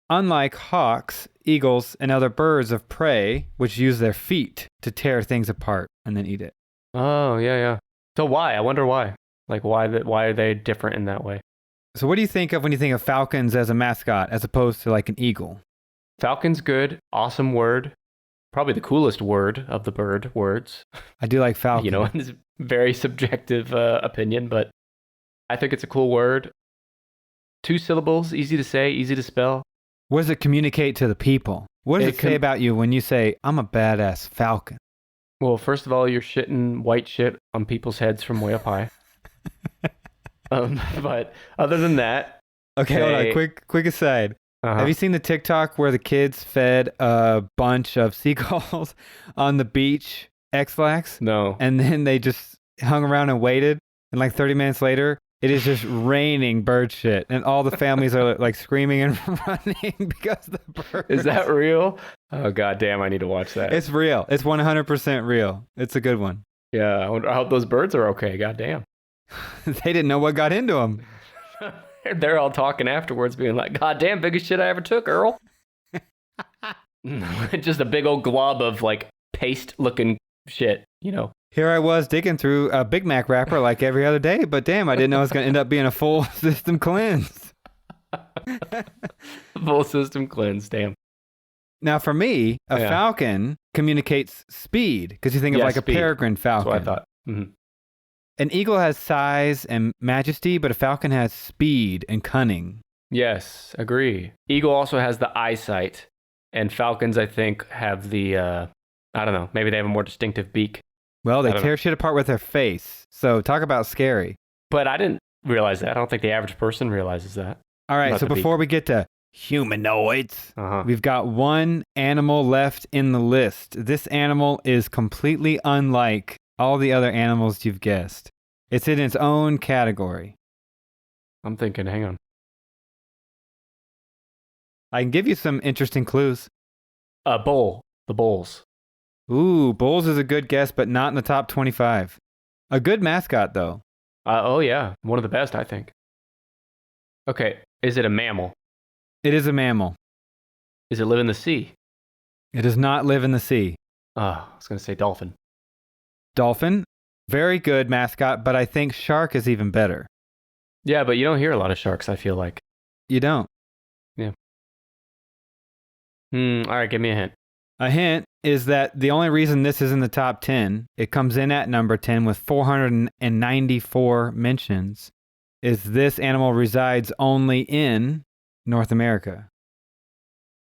unlike hawks, eagles, and other birds of prey, which use their feet to tear things apart and then eat it. Oh, yeah. So why? I wonder why. Like, why are they different in that way? So what do you think of when you think of falcons as a mascot as opposed to like an eagle? Falcon's good. Awesome word. probably the coolest word of the bird words. I do like falcon. You know, it's a very subjective opinion, but I think it's a cool word. 2 syllables, easy to say, easy to spell. What does it communicate to the people? What does it say about you when you say, I'm a badass falcon? Well, first of all, you're shitting white shit on people's heads from way up high. But other than that... Okay, hold on. Quick aside. Have you seen the TikTok where the kids fed a bunch of seagulls on the beach, X-Lax? No. And then they just hung around and waited. And like 30 minutes later, it is just raining bird shit. And all the families are like screaming and running because the birds. Is that real? Oh, goddamn, I need to watch that. It's real. It's 100% real. It's a good one. Yeah, I hope those birds are okay. Goddamn. They didn't know what got into them. They're all talking afterwards, being like, goddamn, biggest shit I ever took, Earl. Just a big old glob of like paste-looking shit, you know. Here I was digging through a Big Mac wrapper like every other day, but damn, I didn't know it was going to end up being a full system cleanse. Full system cleanse, damn. Now, for me, a falcon communicates speed, because you think of like speed. A peregrine falcon. That's what I thought. Mm-hmm. An eagle has size and majesty, but a falcon has speed and cunning. Yes, agree. Eagle also has the eyesight, and falcons, I think, have the, I don't know, maybe they have a more distinctive beak. Well, they tear shit apart with their face, so talk about scary. But I didn't realize that. I don't think the average person realizes that. All right, so before we get to humanoids, we've got one animal left in the list. This animal is completely unlike all the other animals you've guessed. It's in its own category. I'm thinking, hang on. I can give you some interesting clues. Bull. The bulls. Ooh, bulls is a good guess, but not in the top 25. A good mascot, though. Oh, yeah. One of the best, I think. Okay. Is it a mammal? It is a mammal. Does it live in the sea? It does not live in the sea. I was going to say dolphin. Dolphin, very good mascot, but I think shark is even better. Yeah, but you don't hear a lot of sharks, I feel like. You don't. Yeah. All right, give me a hint. A hint is that the only reason this is in the top 10, it comes in at number 10 with 494 mentions, is this animal resides only in North America.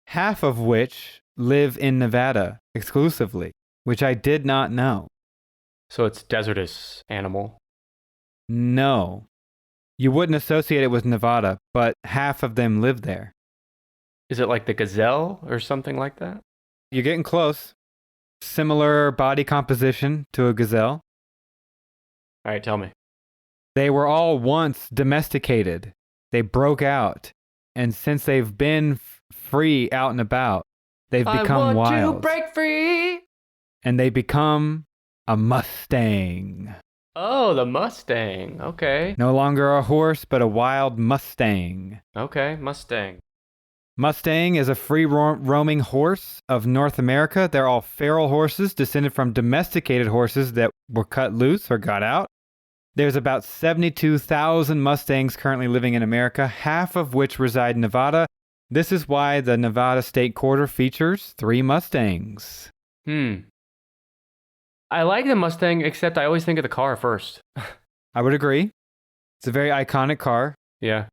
Half of which live in Nevada exclusively, which I did not know. So it's desertous animal? No. You wouldn't associate it with Nevada, but half of them live there. Is it like the gazelle or something like that? You're getting close. Similar body composition to a gazelle. All right, tell me. They were all once domesticated. They broke out. And since they've been free out and about, they've become wild. I want to break free. And they become a Mustang. Oh, the Mustang. Okay. No longer a horse, but a wild Mustang. Okay, Mustang. Mustang is a free roaming horse of North America. They're all feral horses descended from domesticated horses that were cut loose or got out. There's about 72,000 Mustangs currently living in America, half of which reside in Nevada. This is why the Nevada State Quarter features 3 Mustangs. I like the Mustang, except I always think of the car first. I would agree. It's a very iconic car. Yeah.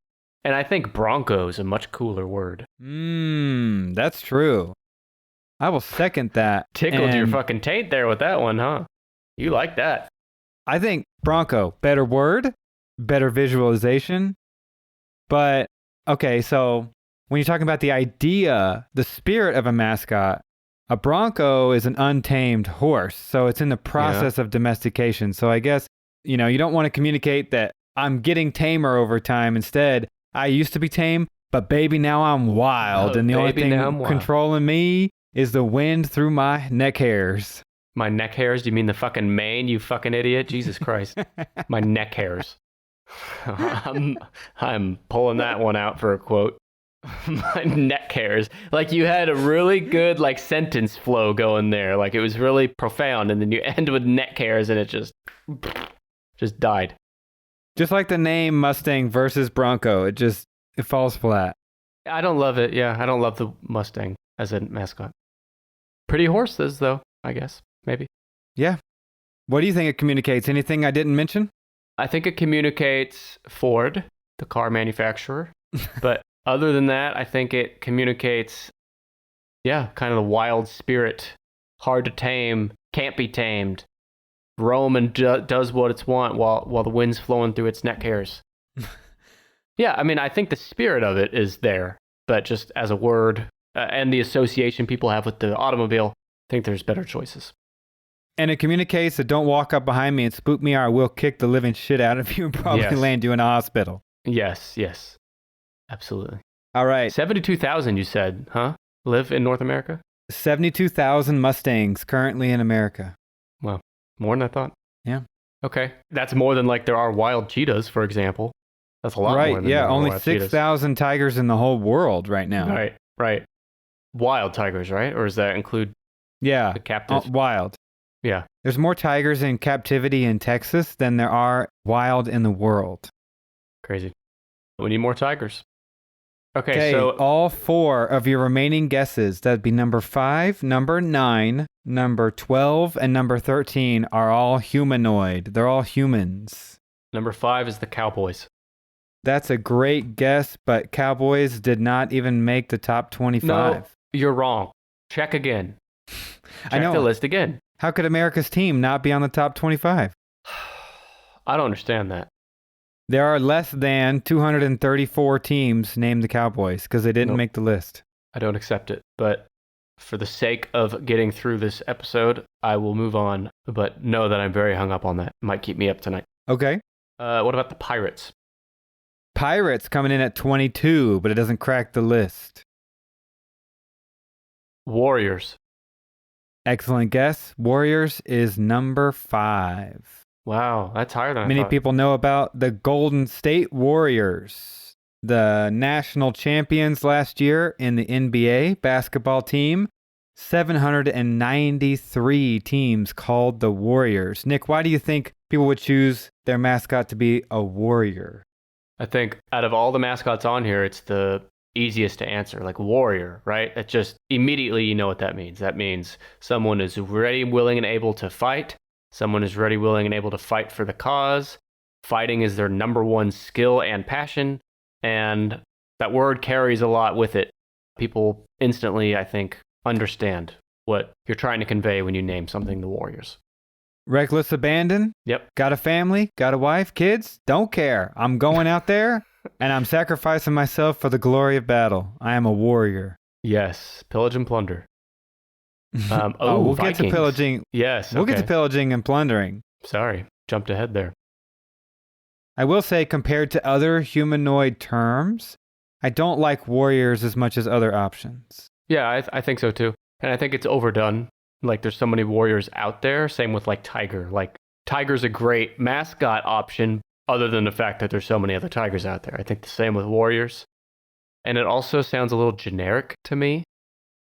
And I think Bronco is a much cooler word. That's true. I will second that. Tickled your fucking taint there with that one, huh? You like that. I think Bronco, better word, better visualization. But, okay, so when you're talking about the idea, the spirit of a mascot, a Bronco is an untamed horse. So it's in the process of domestication. So I guess, you don't want to communicate that I'm getting tamer over time. Instead, I used to be tame, but baby, now I'm wild. And the only thing controlling me is the wind through my neck hairs. My neck hairs? Do you mean the fucking mane, you fucking idiot? Jesus Christ. My neck hairs. I'm pulling that one out for a quote. My neck hairs. Like you had a really good sentence flow going there. Like it was really profound. And then you end with neck hairs and it just died. Just like the name Mustang versus Bronco, it falls flat. I don't love it. Yeah, I don't love the Mustang as a mascot. Pretty horses, though, I guess. Maybe. Yeah. What do you think it communicates? Anything I didn't mention? I think it communicates Ford, the car manufacturer. But other than that, I think it communicates, kind of the wild spirit, hard to tame, can't be tamed, roam and does what it's want while the wind's flowing through its neck hairs. Yeah, I mean, I think the spirit of it is there, but just as a word and the association people have with the automobile, I think there's better choices. And it communicates that don't walk up behind me and spook me or I will kick the living shit out of you and probably land you in a hospital. Yes. Absolutely. All right. 72,000, you said, huh? Live in North America? 72,000 Mustangs currently in America. Well, more than I thought. Yeah. Okay. That's more than like there are wild cheetahs, for example. That's a lot more than yeah, there are only wild 6,000 tigers in the whole world right now. Right. Wild tigers, right? Or does that include the captive? Wild. Yeah. There's more tigers in captivity in Texas than there are wild in the world. Crazy. We need more tigers. Okay, so all 4 of your remaining guesses, that'd be number 5, number 9, number 12, and number 13 are all humanoid. They're all humans. Number 5 is the Cowboys. That's a great guess, but Cowboys did not even make the top 25. No, you're wrong. Check again. I know. Check the list again. How could America's team not be on the top 25? I don't understand that. There are less than 234 teams named the Cowboys because they didn't make the list. I don't accept it, but for the sake of getting through this episode, I will move on, but know that I'm very hung up on that. It might keep me up tonight. Okay. What about the Pirates? Pirates coming in at 22, but it doesn't crack the list. Warriors. Excellent guess. Warriors is number 5. Wow, that's higher than I Many thought. people know about the Golden State Warriors, the national champions last year in the NBA basketball team. 793 teams called the Warriors. Nick, why do you think people would choose their mascot to be a warrior? I think out of all the mascots on here, it's the easiest to answer, like warrior, right? It just immediately you know what that means. That means someone is ready, willing, and able to fight. Someone is ready, willing, and able to fight for the cause. Fighting is their number one skill and passion. And that word carries a lot with it. People instantly, I think, understand what you're trying to convey when you name something the Warriors. Reckless abandon? Yep. Got a family? Got a wife? Kids? Don't care. I'm going out there and I'm sacrificing myself for the glory of battle. I am a warrior. Yes. Pillage and plunder. We'll Vikings. get to pillaging. Yes. We'll get to pillaging and plundering. Sorry. Jumped ahead there. I will say, compared to other humanoid terms, I don't like warriors as much as other options. Yeah, I think so too. And I think it's overdone. Like, there's so many warriors out there. Same with, like, tiger. Like, tiger's a great mascot option, other than the fact that there's so many other tigers out there. I think the same with warriors. And it also sounds a little generic to me.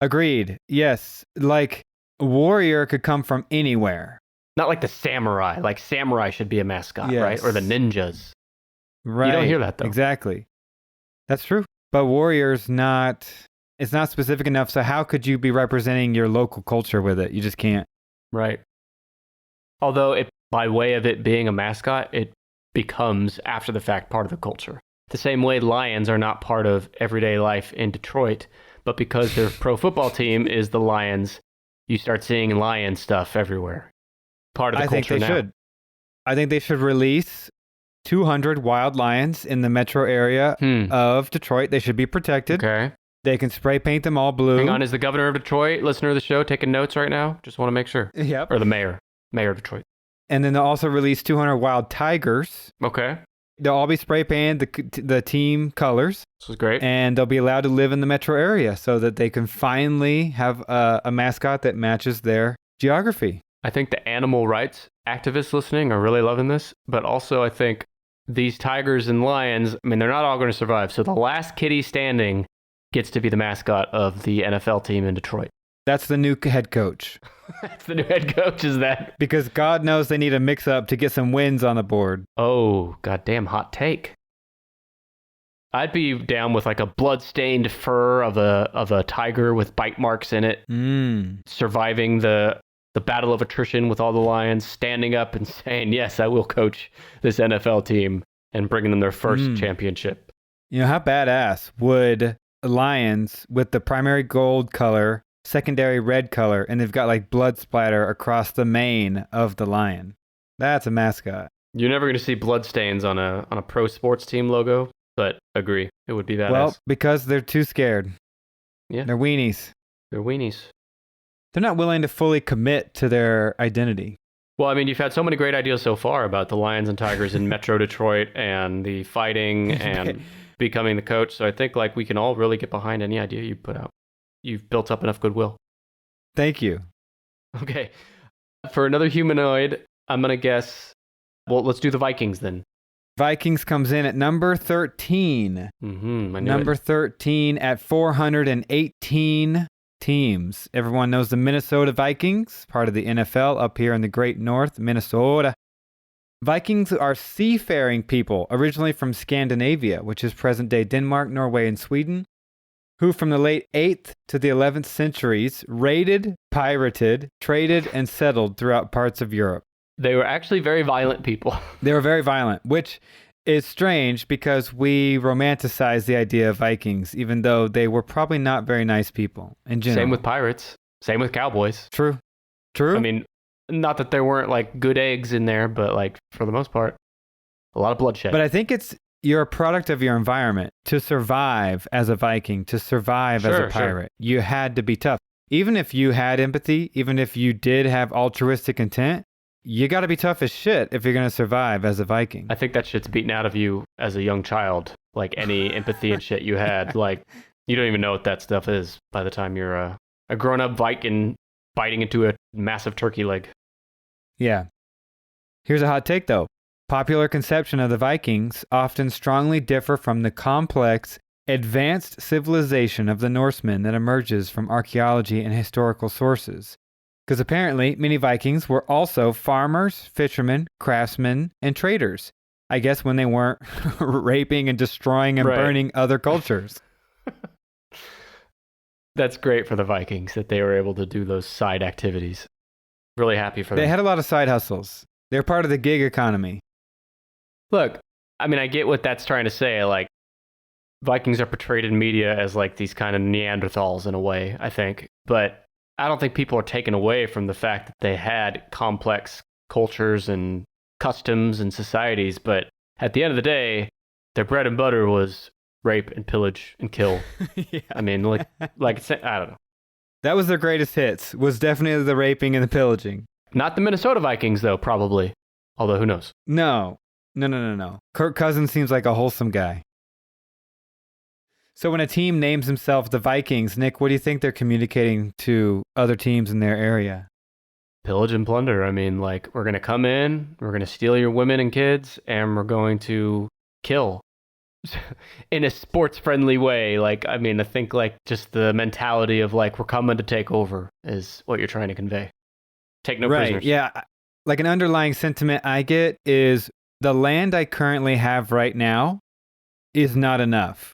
Agreed. Yes. Like, warrior could come from anywhere. Not like the samurai. Like, samurai should be a mascot, right? Or the ninjas. Right. You don't hear that, though. Exactly. That's true. But warrior's not... It's not specific enough, so how could you be representing your local culture with it? You just can't. Right. Although, by way of it being a mascot, it becomes, after the fact, part of the culture. The same way lions are not part of everyday life in Detroit, but because their pro football team is the Lions, you start seeing lion stuff everywhere. Part of the culture now. I think they should release 200 wild lions in the metro area of Detroit. They should be protected. Okay. They can spray paint them all blue. Hang on, is the governor of Detroit, listener of the show, taking notes right now? Just want to make sure. Yep. Or the mayor of Detroit. And then they'll also release 200 wild tigers. Okay. They'll all be spray painted the team colors. This was great. And they'll be allowed to live in the metro area so that they can finally have a mascot that matches their geography. I think the animal rights activists listening are really loving this, but also I think these tigers and lions, I mean, they're not all going to survive. So the last kitty standing gets to be the mascot of the NFL team in Detroit. That's the new head coach. That's the new head coach, is that? Because God knows they need a mix-up to get some wins on the board. Oh, goddamn hot take. I'd be down with like a blood-stained fur of a tiger with bite marks in it, surviving the battle of attrition with all the Lions, standing up and saying, yes, I will coach this NFL team and bringing them their first championship. You know, how badass would Lions with the primary gold color, secondary red color, and they've got like blood splatter across the mane of the lion. That's a mascot. You're never going to see blood stains on a pro sports team logo, but agree, it would be badass. Well, because they're too scared. Yeah. They're weenies. They're weenies. They're not willing to fully commit to their identity. Well, I mean, you've had so many great ideas so far about the Lions and Tigers in Metro Detroit and the fighting and becoming the coach. So I think like we can all really get behind any idea you put out. You've built up enough goodwill. Thank you. Okay. For another humanoid, I'm going to guess, well, let's do the Vikings then. Vikings comes in at number 13. Number 13 at 418 teams. Everyone knows the Minnesota Vikings, part of the NFL up here in the great north, Minnesota. Vikings are seafaring people, originally from Scandinavia, which is present-day Denmark, Norway, and Sweden, who from the late 8th to the 11th centuries raided, pirated, traded, and settled throughout parts of Europe. They were actually very violent people. They were very violent, which is strange because we romanticize the idea of Vikings, even though they were probably not very nice people in general. Same with pirates. Same with cowboys. True. I mean, not that there weren't like good eggs in there, but like for the most part, a lot of bloodshed. But I think you're a product of your environment. To survive as a Viking, to survive as a pirate, you had to be tough. Even if you had empathy, even if you did have altruistic intent, you got to be tough as shit if you're going to survive as a Viking. I think that shit's beaten out of you as a young child. Like any empathy and shit you had. Like, you don't even know what that stuff is by the time you're a grown-up Viking biting into a massive turkey leg. Yeah. Here's a hot take, though. Popular conception of the Vikings often strongly differ from the complex, advanced civilization of the Norsemen that emerges from archaeology and historical sources. Because apparently, many Vikings were also farmers, fishermen, craftsmen, and traders. I guess when they weren't raping and destroying and burning other cultures. That's great for the Vikings that they were able to do those side activities. Really happy for them. They had a lot of side hustles. They're part of the gig economy. Look, I mean, I get what that's trying to say. Like, Vikings are portrayed in media as like these kind of Neanderthals in a way, I think. But I don't think people are taken away from the fact that they had complex cultures and customs and societies. But at the end of the day, their bread and butter was rape and pillage and kill. Yeah. I mean, like I don't know. That was their greatest hits, was definitely the raping and the pillaging. Not the Minnesota Vikings, though, probably. Although, who knows? No. Kirk Cousins seems like a wholesome guy. So when a team names himself the Vikings, Nick, what do you think they're communicating to other teams in their area? Pillage and plunder. I mean, like, we're going to come in, we're going to steal your women and kids, and we're going to kill in a sports-friendly way. Like, I mean, I think, like, just the mentality of, like, we're coming to take over is what you're trying to convey. Take no prisoners. Yeah. Like, an underlying sentiment I get is the land I currently have right now is not enough.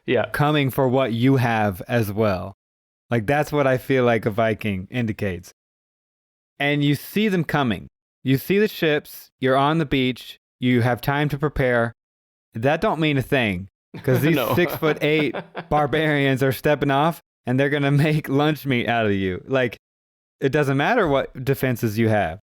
Yeah. Coming for what you have as well. Like, that's what I feel like a Viking indicates. And you see them coming. You see the ships, you're on the beach, you have time to prepare. That don't mean a thing. Because these 6'8" barbarians are stepping off and they're going to make lunch meat out of you. Like, it doesn't matter what defenses you have.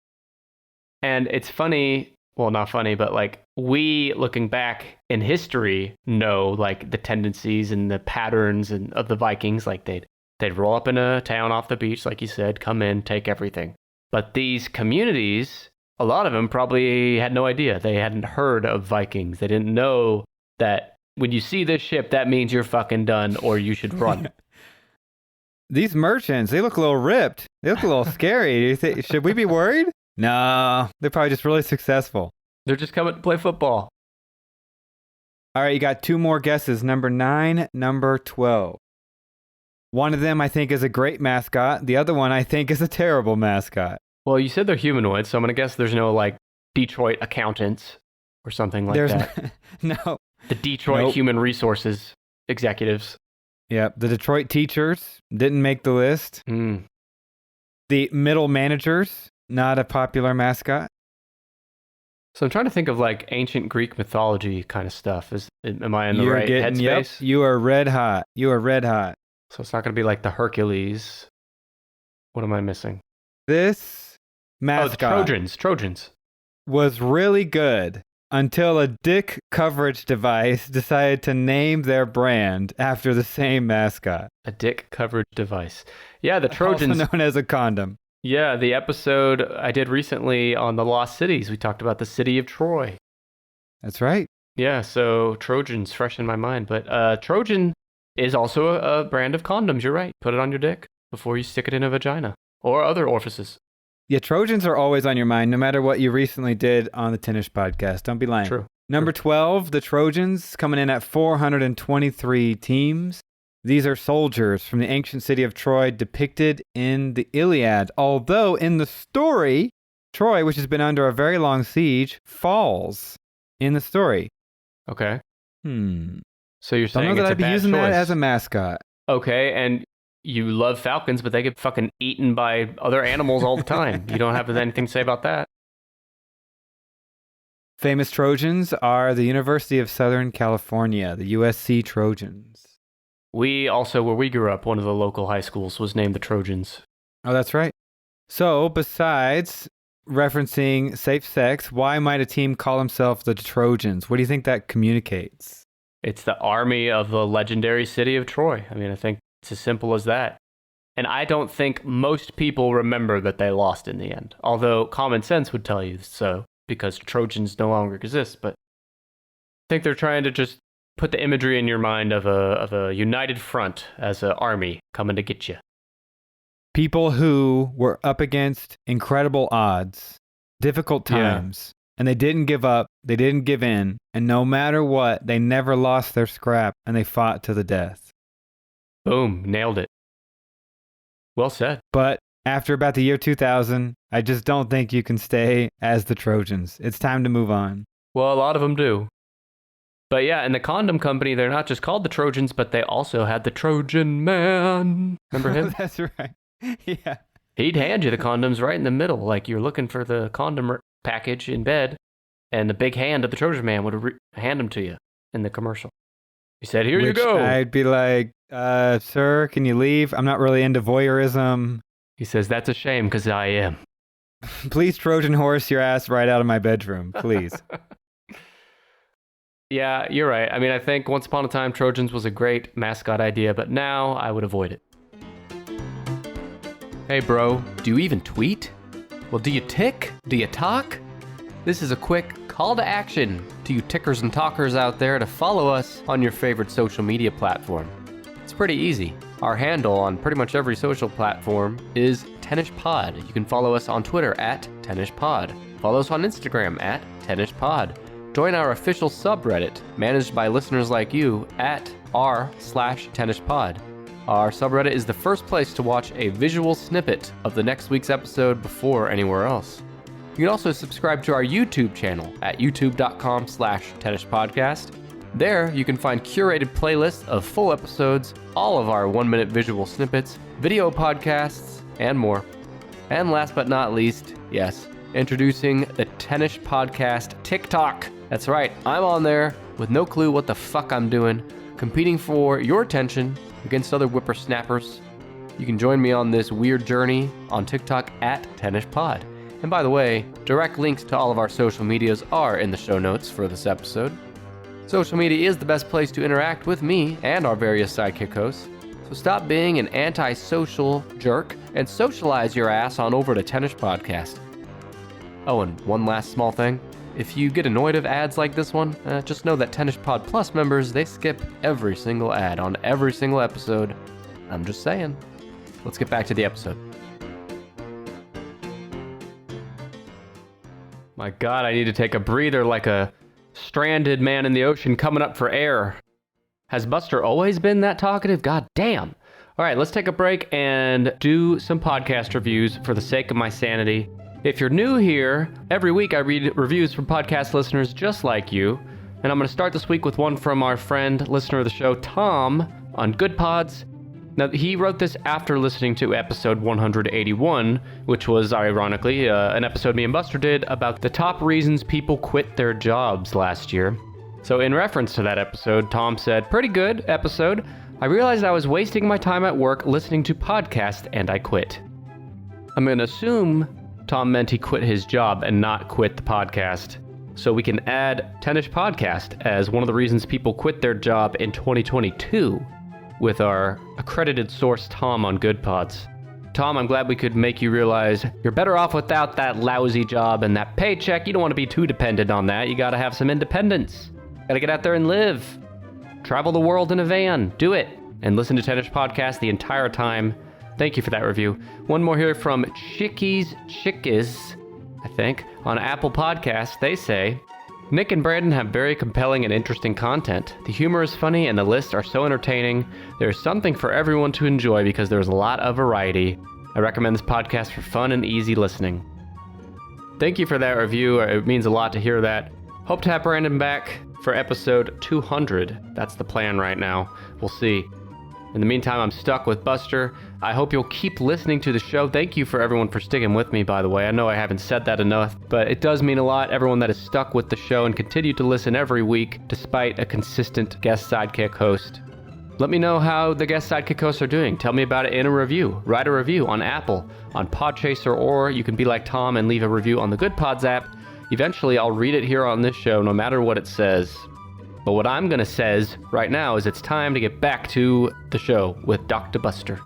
And it's funny, well, not funny, but like we looking back in history know like the tendencies and the patterns of the Vikings. Like they'd roll up in a town off the beach, like you said, come in, take everything. But these communities, a lot of them probably had no idea. They hadn't heard of Vikings. They didn't know that when you see this ship, that means you're fucking done or you should run. These merchants, they look a little ripped. They look a little scary. Should we be worried? No, they're probably just really successful. They're just coming to play football. All right, you got two more guesses. Number 9, number 12. One of them I think is a great mascot. The other one I think is a terrible mascot. Well, you said they're humanoids, so I'm going to guess there's no like Detroit accountants. or something like that. No. The Detroit Human Resources executives. Yep. The Detroit teachers didn't make the list. Mm. The middle managers, not a popular mascot. So I'm trying to think of like ancient Greek mythology kind of stuff. Am I in the right headspace? Yep, you are red hot. You are red hot. So it's not going to be like the Hercules. What am I missing? This mascot. Oh, the Trojans. Was really good until a dick coverage device decided to name their brand after the same mascot. A dick coverage device. Yeah, the Trojans. Also known as a condom. Yeah, the episode I did recently on the Lost Cities, we talked about the city of Troy. That's right. Yeah, so Trojans, fresh in my mind. But Trojan is also a brand of condoms, you're right. Put it on your dick before you stick it in a vagina or other orifices. Yeah, Trojans are always on your mind, no matter what you recently did on the Tennis podcast. Don't be lying. True. Number 12, the Trojans, coming in at 423 teams. These are soldiers from the ancient city of Troy depicted in the Iliad. Although in the story, Troy, which has been under a very long siege, falls in the story. Okay. So you're saying Don't know that I'd be using that as a mascot. Okay, and you love falcons, but they get fucking eaten by other animals all the time. You don't have anything to say about that. Famous Trojans are the University of Southern California, the USC Trojans. We also, where we grew up, one of the local high schools was named the Trojans. Oh, that's right. So, besides referencing safe sex, why might a team call themselves the Trojans? What do you think that communicates? It's the army of the legendary city of Troy. I mean, I think it's as simple as that. And I don't think most people remember that they lost in the end, although common sense would tell you so, because Trojans no longer exist. But I think they're trying to just put the imagery in your mind of a united front as an army coming to get you. People who were up against incredible odds, difficult times, and they didn't give up, they didn't give in, and no matter what, they never lost their scrap, and they fought to the death. Boom, nailed it. Well said. But after about the year 2000, I just don't think you can stay as the Trojans. It's time to move on. Well, a lot of them do. But yeah, in the condom company, they're not just called the Trojans, but they also had the Trojan Man. Remember him? That's right. Yeah. He'd hand you the condoms right in the middle, like you're looking for the condom package in bed, and the big hand of the Trojan Man would hand them to you in the commercial. He said, "Here you go." I'd be like, sir, can you leave? I'm not really into voyeurism. He says, "That's a shame, because I am." Please Trojan horse your ass right out of my bedroom, please. Yeah, you're right. I mean, I think once upon a time, Trojans was a great mascot idea, but now I would avoid it. Hey, bro, do you even tweet? Well, do you tick? Do you talk? This is a quick call to action to you tickers and talkers out there to follow us on your favorite social media platform. It's pretty easy. Our handle on pretty much every social platform is TennishPod. You can follow us on Twitter at TennishPod. Follow us on Instagram at TennishPod. Join our official subreddit, managed by listeners like you, at r/TennishPod. Our subreddit is the first place to watch a visual snippet of the next week's episode before anywhere else. You can also subscribe to our YouTube channel at youtube.com/TennishPodcast. There, you can find curated playlists of full episodes, all of our 1-minute visual snippets, video podcasts, and more. And last but not least, yes, introducing the Tennis Podcast TikTok. That's right, I'm on there with no clue what the fuck I'm doing, competing for your attention against other whippersnappers. You can join me on this weird journey on TikTok at TennishPod. And by the way, direct links to all of our social medias are in the show notes for this episode. Social media is the best place to interact with me and our various sidekick hosts. So stop being an antisocial jerk and socialize your ass on over to Tennis Podcast. Oh, and one last small thing. If you get annoyed of ads like this one, just know that Tennis Pod Plus members, they skip every single ad on every single episode. I'm just saying. Let's get back to the episode. My God, I need to take a breather like a stranded man in the ocean coming up for air. Has Buster always been that talkative? God damn. All right, let's take a break and do some podcast reviews for the sake of my sanity. If you're new here, every week I read reviews from podcast listeners just like you, and I'm going to start this week with one from our friend, listener of the show, Tom, on Good Pods. Now, he wrote this after listening to episode 181, which was, ironically, an episode me and Buster did about the top reasons people quit their jobs last year. So in reference to that episode, Tom said, "Pretty good episode. I realized I was wasting my time at work listening to podcasts, and I quit." I'm going to assume Tom meant he quit his job and not quit the podcast. So we can add Tennis Podcast as one of the reasons people quit their job in 2022 with our accredited source, Tom, on Good Pods. Tom, I'm glad we could make you realize you're better off without that lousy job and that paycheck. You don't want to be too dependent on that. You got to have some independence. Got to get out there and live. Travel the world in a van. Do it. And listen to Tennis Podcast the entire time. Thank you for that review. One more here from Chickies, I think, on Apple Podcasts. They say, "Nick and Brandon have very compelling and interesting content. The humor is funny and the lists are so entertaining. There's something for everyone to enjoy because there's a lot of variety. I recommend this podcast for fun and easy listening." Thank you for that review. It means a lot to hear that. Hope to have Brandon back for episode 200. That's the plan right now. We'll see. In the meantime, I'm stuck with Buster. I hope you'll keep listening to the show. Thank you for everyone for sticking with me, by the way. I know I haven't said that enough, but it does mean a lot. Everyone that is stuck with the show and continue to listen every week, despite a consistent guest sidekick host. Let me know how the guest sidekick hosts are doing. Tell me about it in a review. Write a review on Apple, on Podchaser, or you can be like Tom and leave a review on the Good Pods app. Eventually, I'll read it here on this show, no matter what it says. But what I'm going to says right now is it's time to get back to the show with Dr. Buster.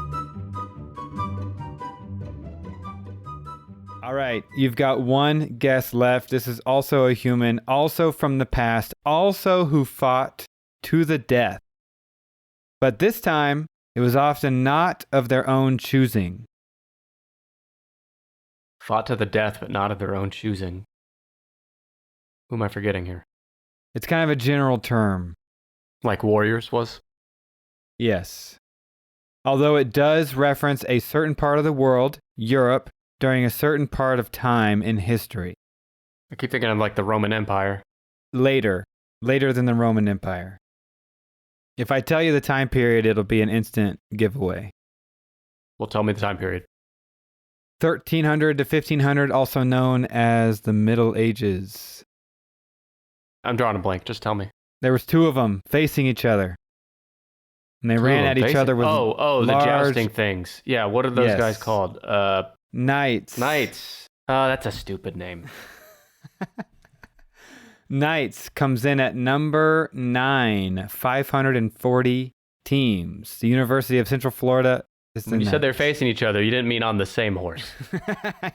All right, you've got one guest left. This is also a human, also from the past, also who fought to the death. But this time, it was often not of their own choosing. Fought to the death, but not of their own choosing. Who am I forgetting here? It's kind of a general term. Like Warriors was? Yes. Although it does reference a certain part of the world, Europe, during a certain part of time in history. I keep thinking of like the Roman Empire. Later than the Roman Empire. If I tell you the time period, it'll be an instant giveaway. Well, tell me the time period. 1300 to 1500, also known as the Middle Ages. I'm drawing a blank. Just tell me. There was two of them facing each other. And they ran at each other with the jousting things. Yeah, what are those guys called? Knights. Oh, that's a stupid name. Knights comes in at number 9, 540 teams. The University of Central Florida is the When you Knights. said they're facing each other, you didn't mean on the same horse.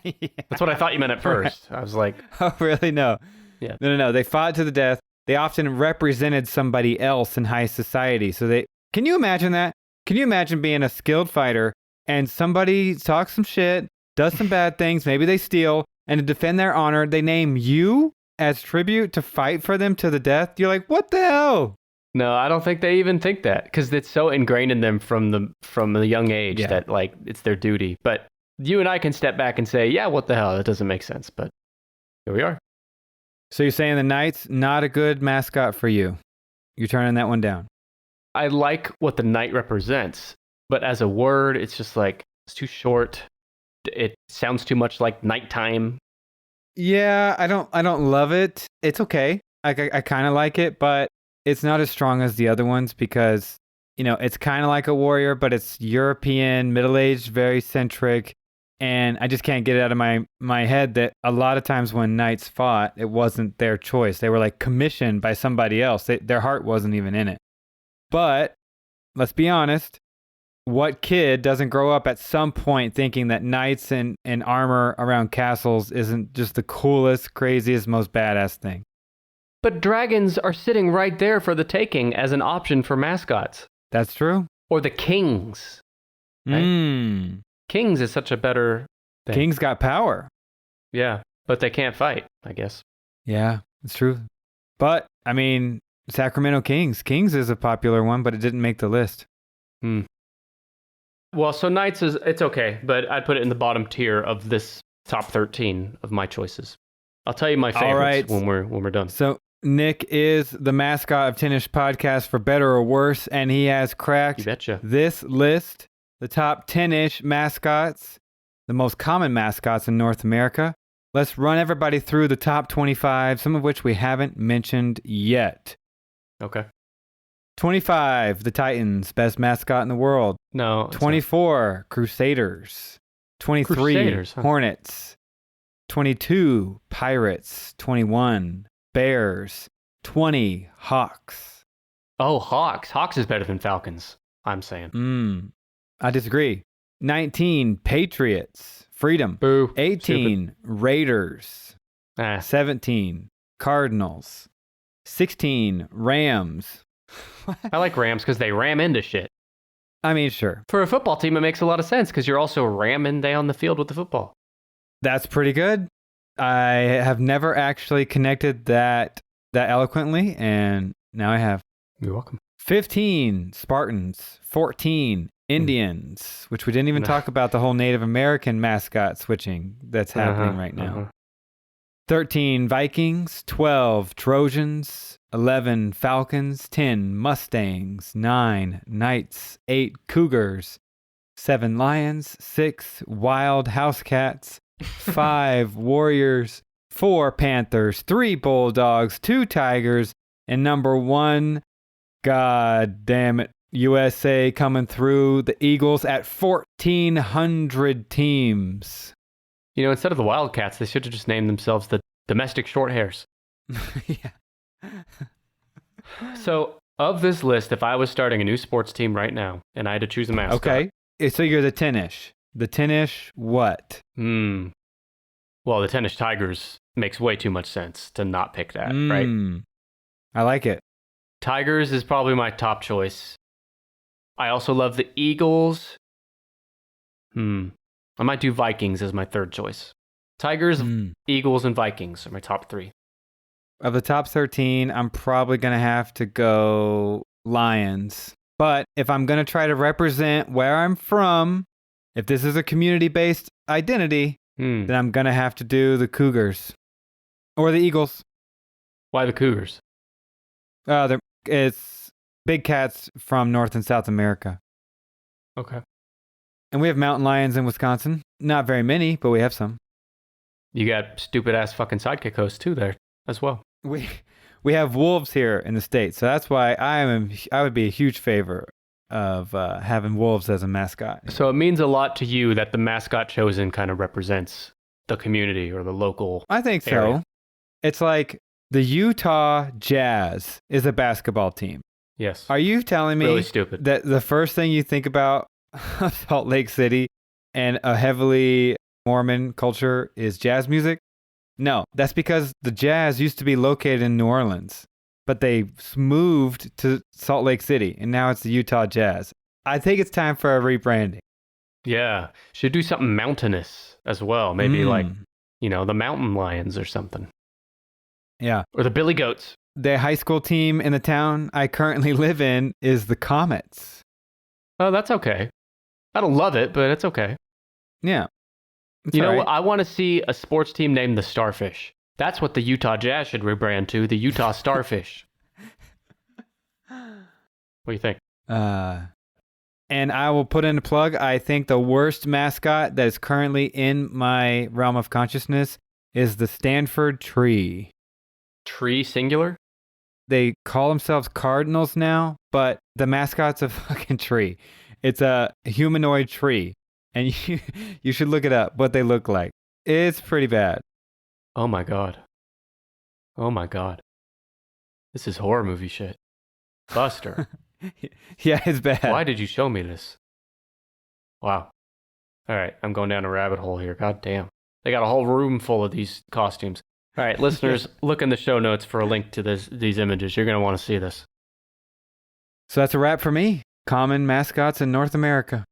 Yeah. That's what I thought you meant at first. I was like... Oh, really? No. Yeah. No. They fought to the death. They often represented somebody else in high society. So can you imagine that? Can you imagine being a skilled fighter and somebody talks some shit, does some bad things, maybe they steal, and to defend their honor, they name you as tribute to fight for them to the death? You're like, what the hell? No, I don't think they even think that because it's so ingrained in them from the young age that like it's their duty. But you and I can step back and say, yeah, what the hell? That doesn't make sense. But here we are. So you're saying the Knights, not a good mascot for you. You're turning that one down. I like what the knight represents, but as a word, it's just like, it's too short. It sounds too much like nighttime. Yeah, I don't love it. It's okay. I kind of like it, but it's not as strong as the other ones because, it's kind of like a warrior, but it's European, middle-aged, very centric. And I just can't get it out of my head that a lot of times when knights fought, it wasn't their choice. They were like commissioned by somebody else. Their heart wasn't even in it. But let's be honest, what kid doesn't grow up at some point thinking that knights and armor around castles isn't just the coolest, craziest, most badass thing? But dragons are sitting right there for the taking as an option for mascots. That's true. Or the kings. Right? Kings is such a better thing. Kings got power. Yeah, but they can't fight, I guess. Yeah, it's true. But, I mean, Sacramento Kings. Kings is a popular one, but it didn't make the list. Well, so Knights it's okay, but I'd put it in the bottom tier of this top 13 of my choices. I'll tell you my favorites when we're done. So Nick is the mascot of Tennis Podcast for better or worse, and he has cracked this list, the top 10-ish mascots, the most common mascots in North America. Let's run everybody through the top 25, some of which we haven't mentioned yet. Okay. 25, the Titans, best mascot in the world. No. 24, Crusaders. 23, Crusaders, huh? Hornets. 22, Pirates. 21, Bears. 20, Hawks. Oh, Hawks. Hawks is better than Falcons, I'm saying. I disagree. 19, Patriots. Freedom. Boo. 18, Stupid. Raiders. 17, Cardinals. 16, Rams. I like Rams because they ram into shit. I mean, sure. For a football team, it makes a lot of sense because you're also ramming down the field with the football. That's pretty good. I have never actually connected that eloquently, and now I have. You're welcome. 15, Spartans. 14, Indians, which we didn't even talk about the whole Native American mascot switching that's happening right now. 13, Vikings. 12, Trojans. 11, Falcons. 10, Mustangs. 9, Knights. 8, Cougars. 7, Lions. 6, Wild House Cats. 5, Warriors. 4, Panthers. 3, Bulldogs. 2, Tigers. And number 1, God damn it, USA coming through, the Eagles at 1,400 teams. You know, instead of the Wildcats, they should have just named themselves the Domestic Shorthairs. Yeah. So, of this list, if I was starting a new sports team right now and I had to choose a mascot. Okay. So you're the 10-ish. The 10-ish what? Well, the 10-ish Tigers makes way too much sense to not pick that, right? I like it. Tigers is probably my top choice. I also love the Eagles. I might do Vikings as my third choice. Tigers, Eagles, and Vikings are my top 3. Of the top 13, I'm probably going to have to go Lions. But if I'm going to try to represent where I'm from, if this is a community-based identity, then I'm going to have to do the Cougars. Or the Eagles. Why the Cougars? It's big cats from North and South America. Okay. And we have mountain lions in Wisconsin. Not very many, but we have some. You got stupid-ass fucking sidekick hosts, too, there, as well. We have wolves here in the States, so that's why I would be a huge favor of having wolves as a mascot. So it means a lot to you that the mascot chosen kind of represents the community or the local I think so. area. It's like the Utah Jazz is a basketball team. Yes. Are you telling me really stupid. that the first thing you think about Salt Lake City and a heavily Mormon culture is jazz music? No, that's because the Jazz used to be located in New Orleans, but they moved to Salt Lake City, and now it's the Utah Jazz. I think it's time for a rebranding. Yeah. Should do something mountainous as well. Maybe like, the Mountain Lions or something. Yeah. Or the Billy Goats. The high school team in the town I currently live in is the Comets. Oh, that's okay. I don't love it, but it's okay. Yeah. You know what? I want to see a sports team named the Starfish. That's what the Utah Jazz should rebrand to, the Utah Starfish. What do you think? And I will put in a plug. I think the worst mascot that is currently in my realm of consciousness is the Stanford Tree. Tree singular? They call themselves Cardinals now, but the mascot's a fucking tree. It's a humanoid tree. And you should look it up, what they look like. It's pretty bad. Oh my God. Oh my God. This is horror movie shit. Buster. Yeah, it's bad. Why did you show me this? Wow. All right, I'm going down a rabbit hole here. God damn. They got a whole room full of these costumes. All right, listeners, look in the show notes for a link to these images. You're going to want to see this. So that's a wrap for me. Common mascots in North America.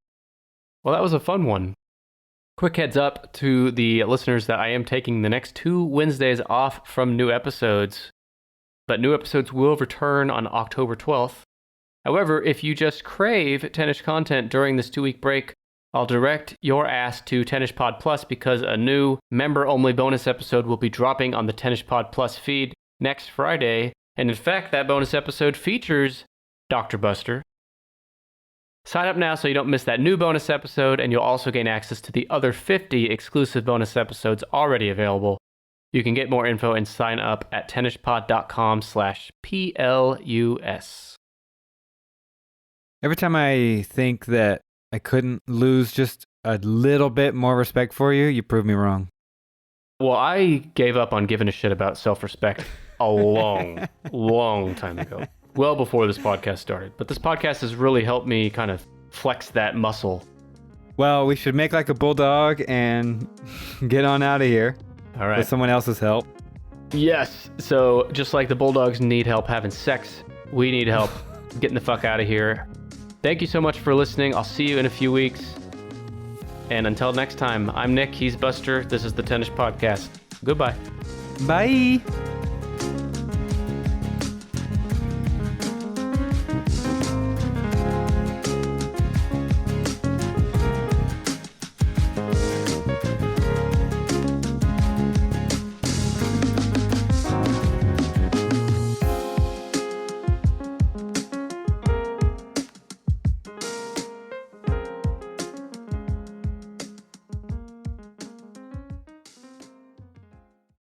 Well, that was a fun one. Quick heads up to the listeners that I am taking the next 2 Wednesdays off from new episodes, but new episodes will return on October 12th. However, if you just crave 10-ish content during this 2-week break, I'll direct your ass to Tennis Pod Plus because a new member-only bonus episode will be dropping on the Tennis Pod Plus feed next Friday. And in fact, that bonus episode features Dr. Buster. Sign up now so you don't miss that new bonus episode, and you'll also gain access to the other 50 exclusive bonus episodes already available. You can get more info and sign up at tennispod.com/PLUS. Every time I think that I couldn't lose just a little bit more respect for you, you prove me wrong. Well, I gave up on giving a shit about self-respect a long time ago. Well before this podcast started. But this podcast has really helped me kind of flex that muscle. Well, we should make like a bulldog and get on out of here. All right. With someone else's help. Yes. So just like the bulldogs need help having sex, we need help getting the fuck out of here. Thank you so much for listening. I'll see you in a few weeks. And until next time, I'm Nick. He's Buster. This is the Tennis Podcast. Goodbye. Bye.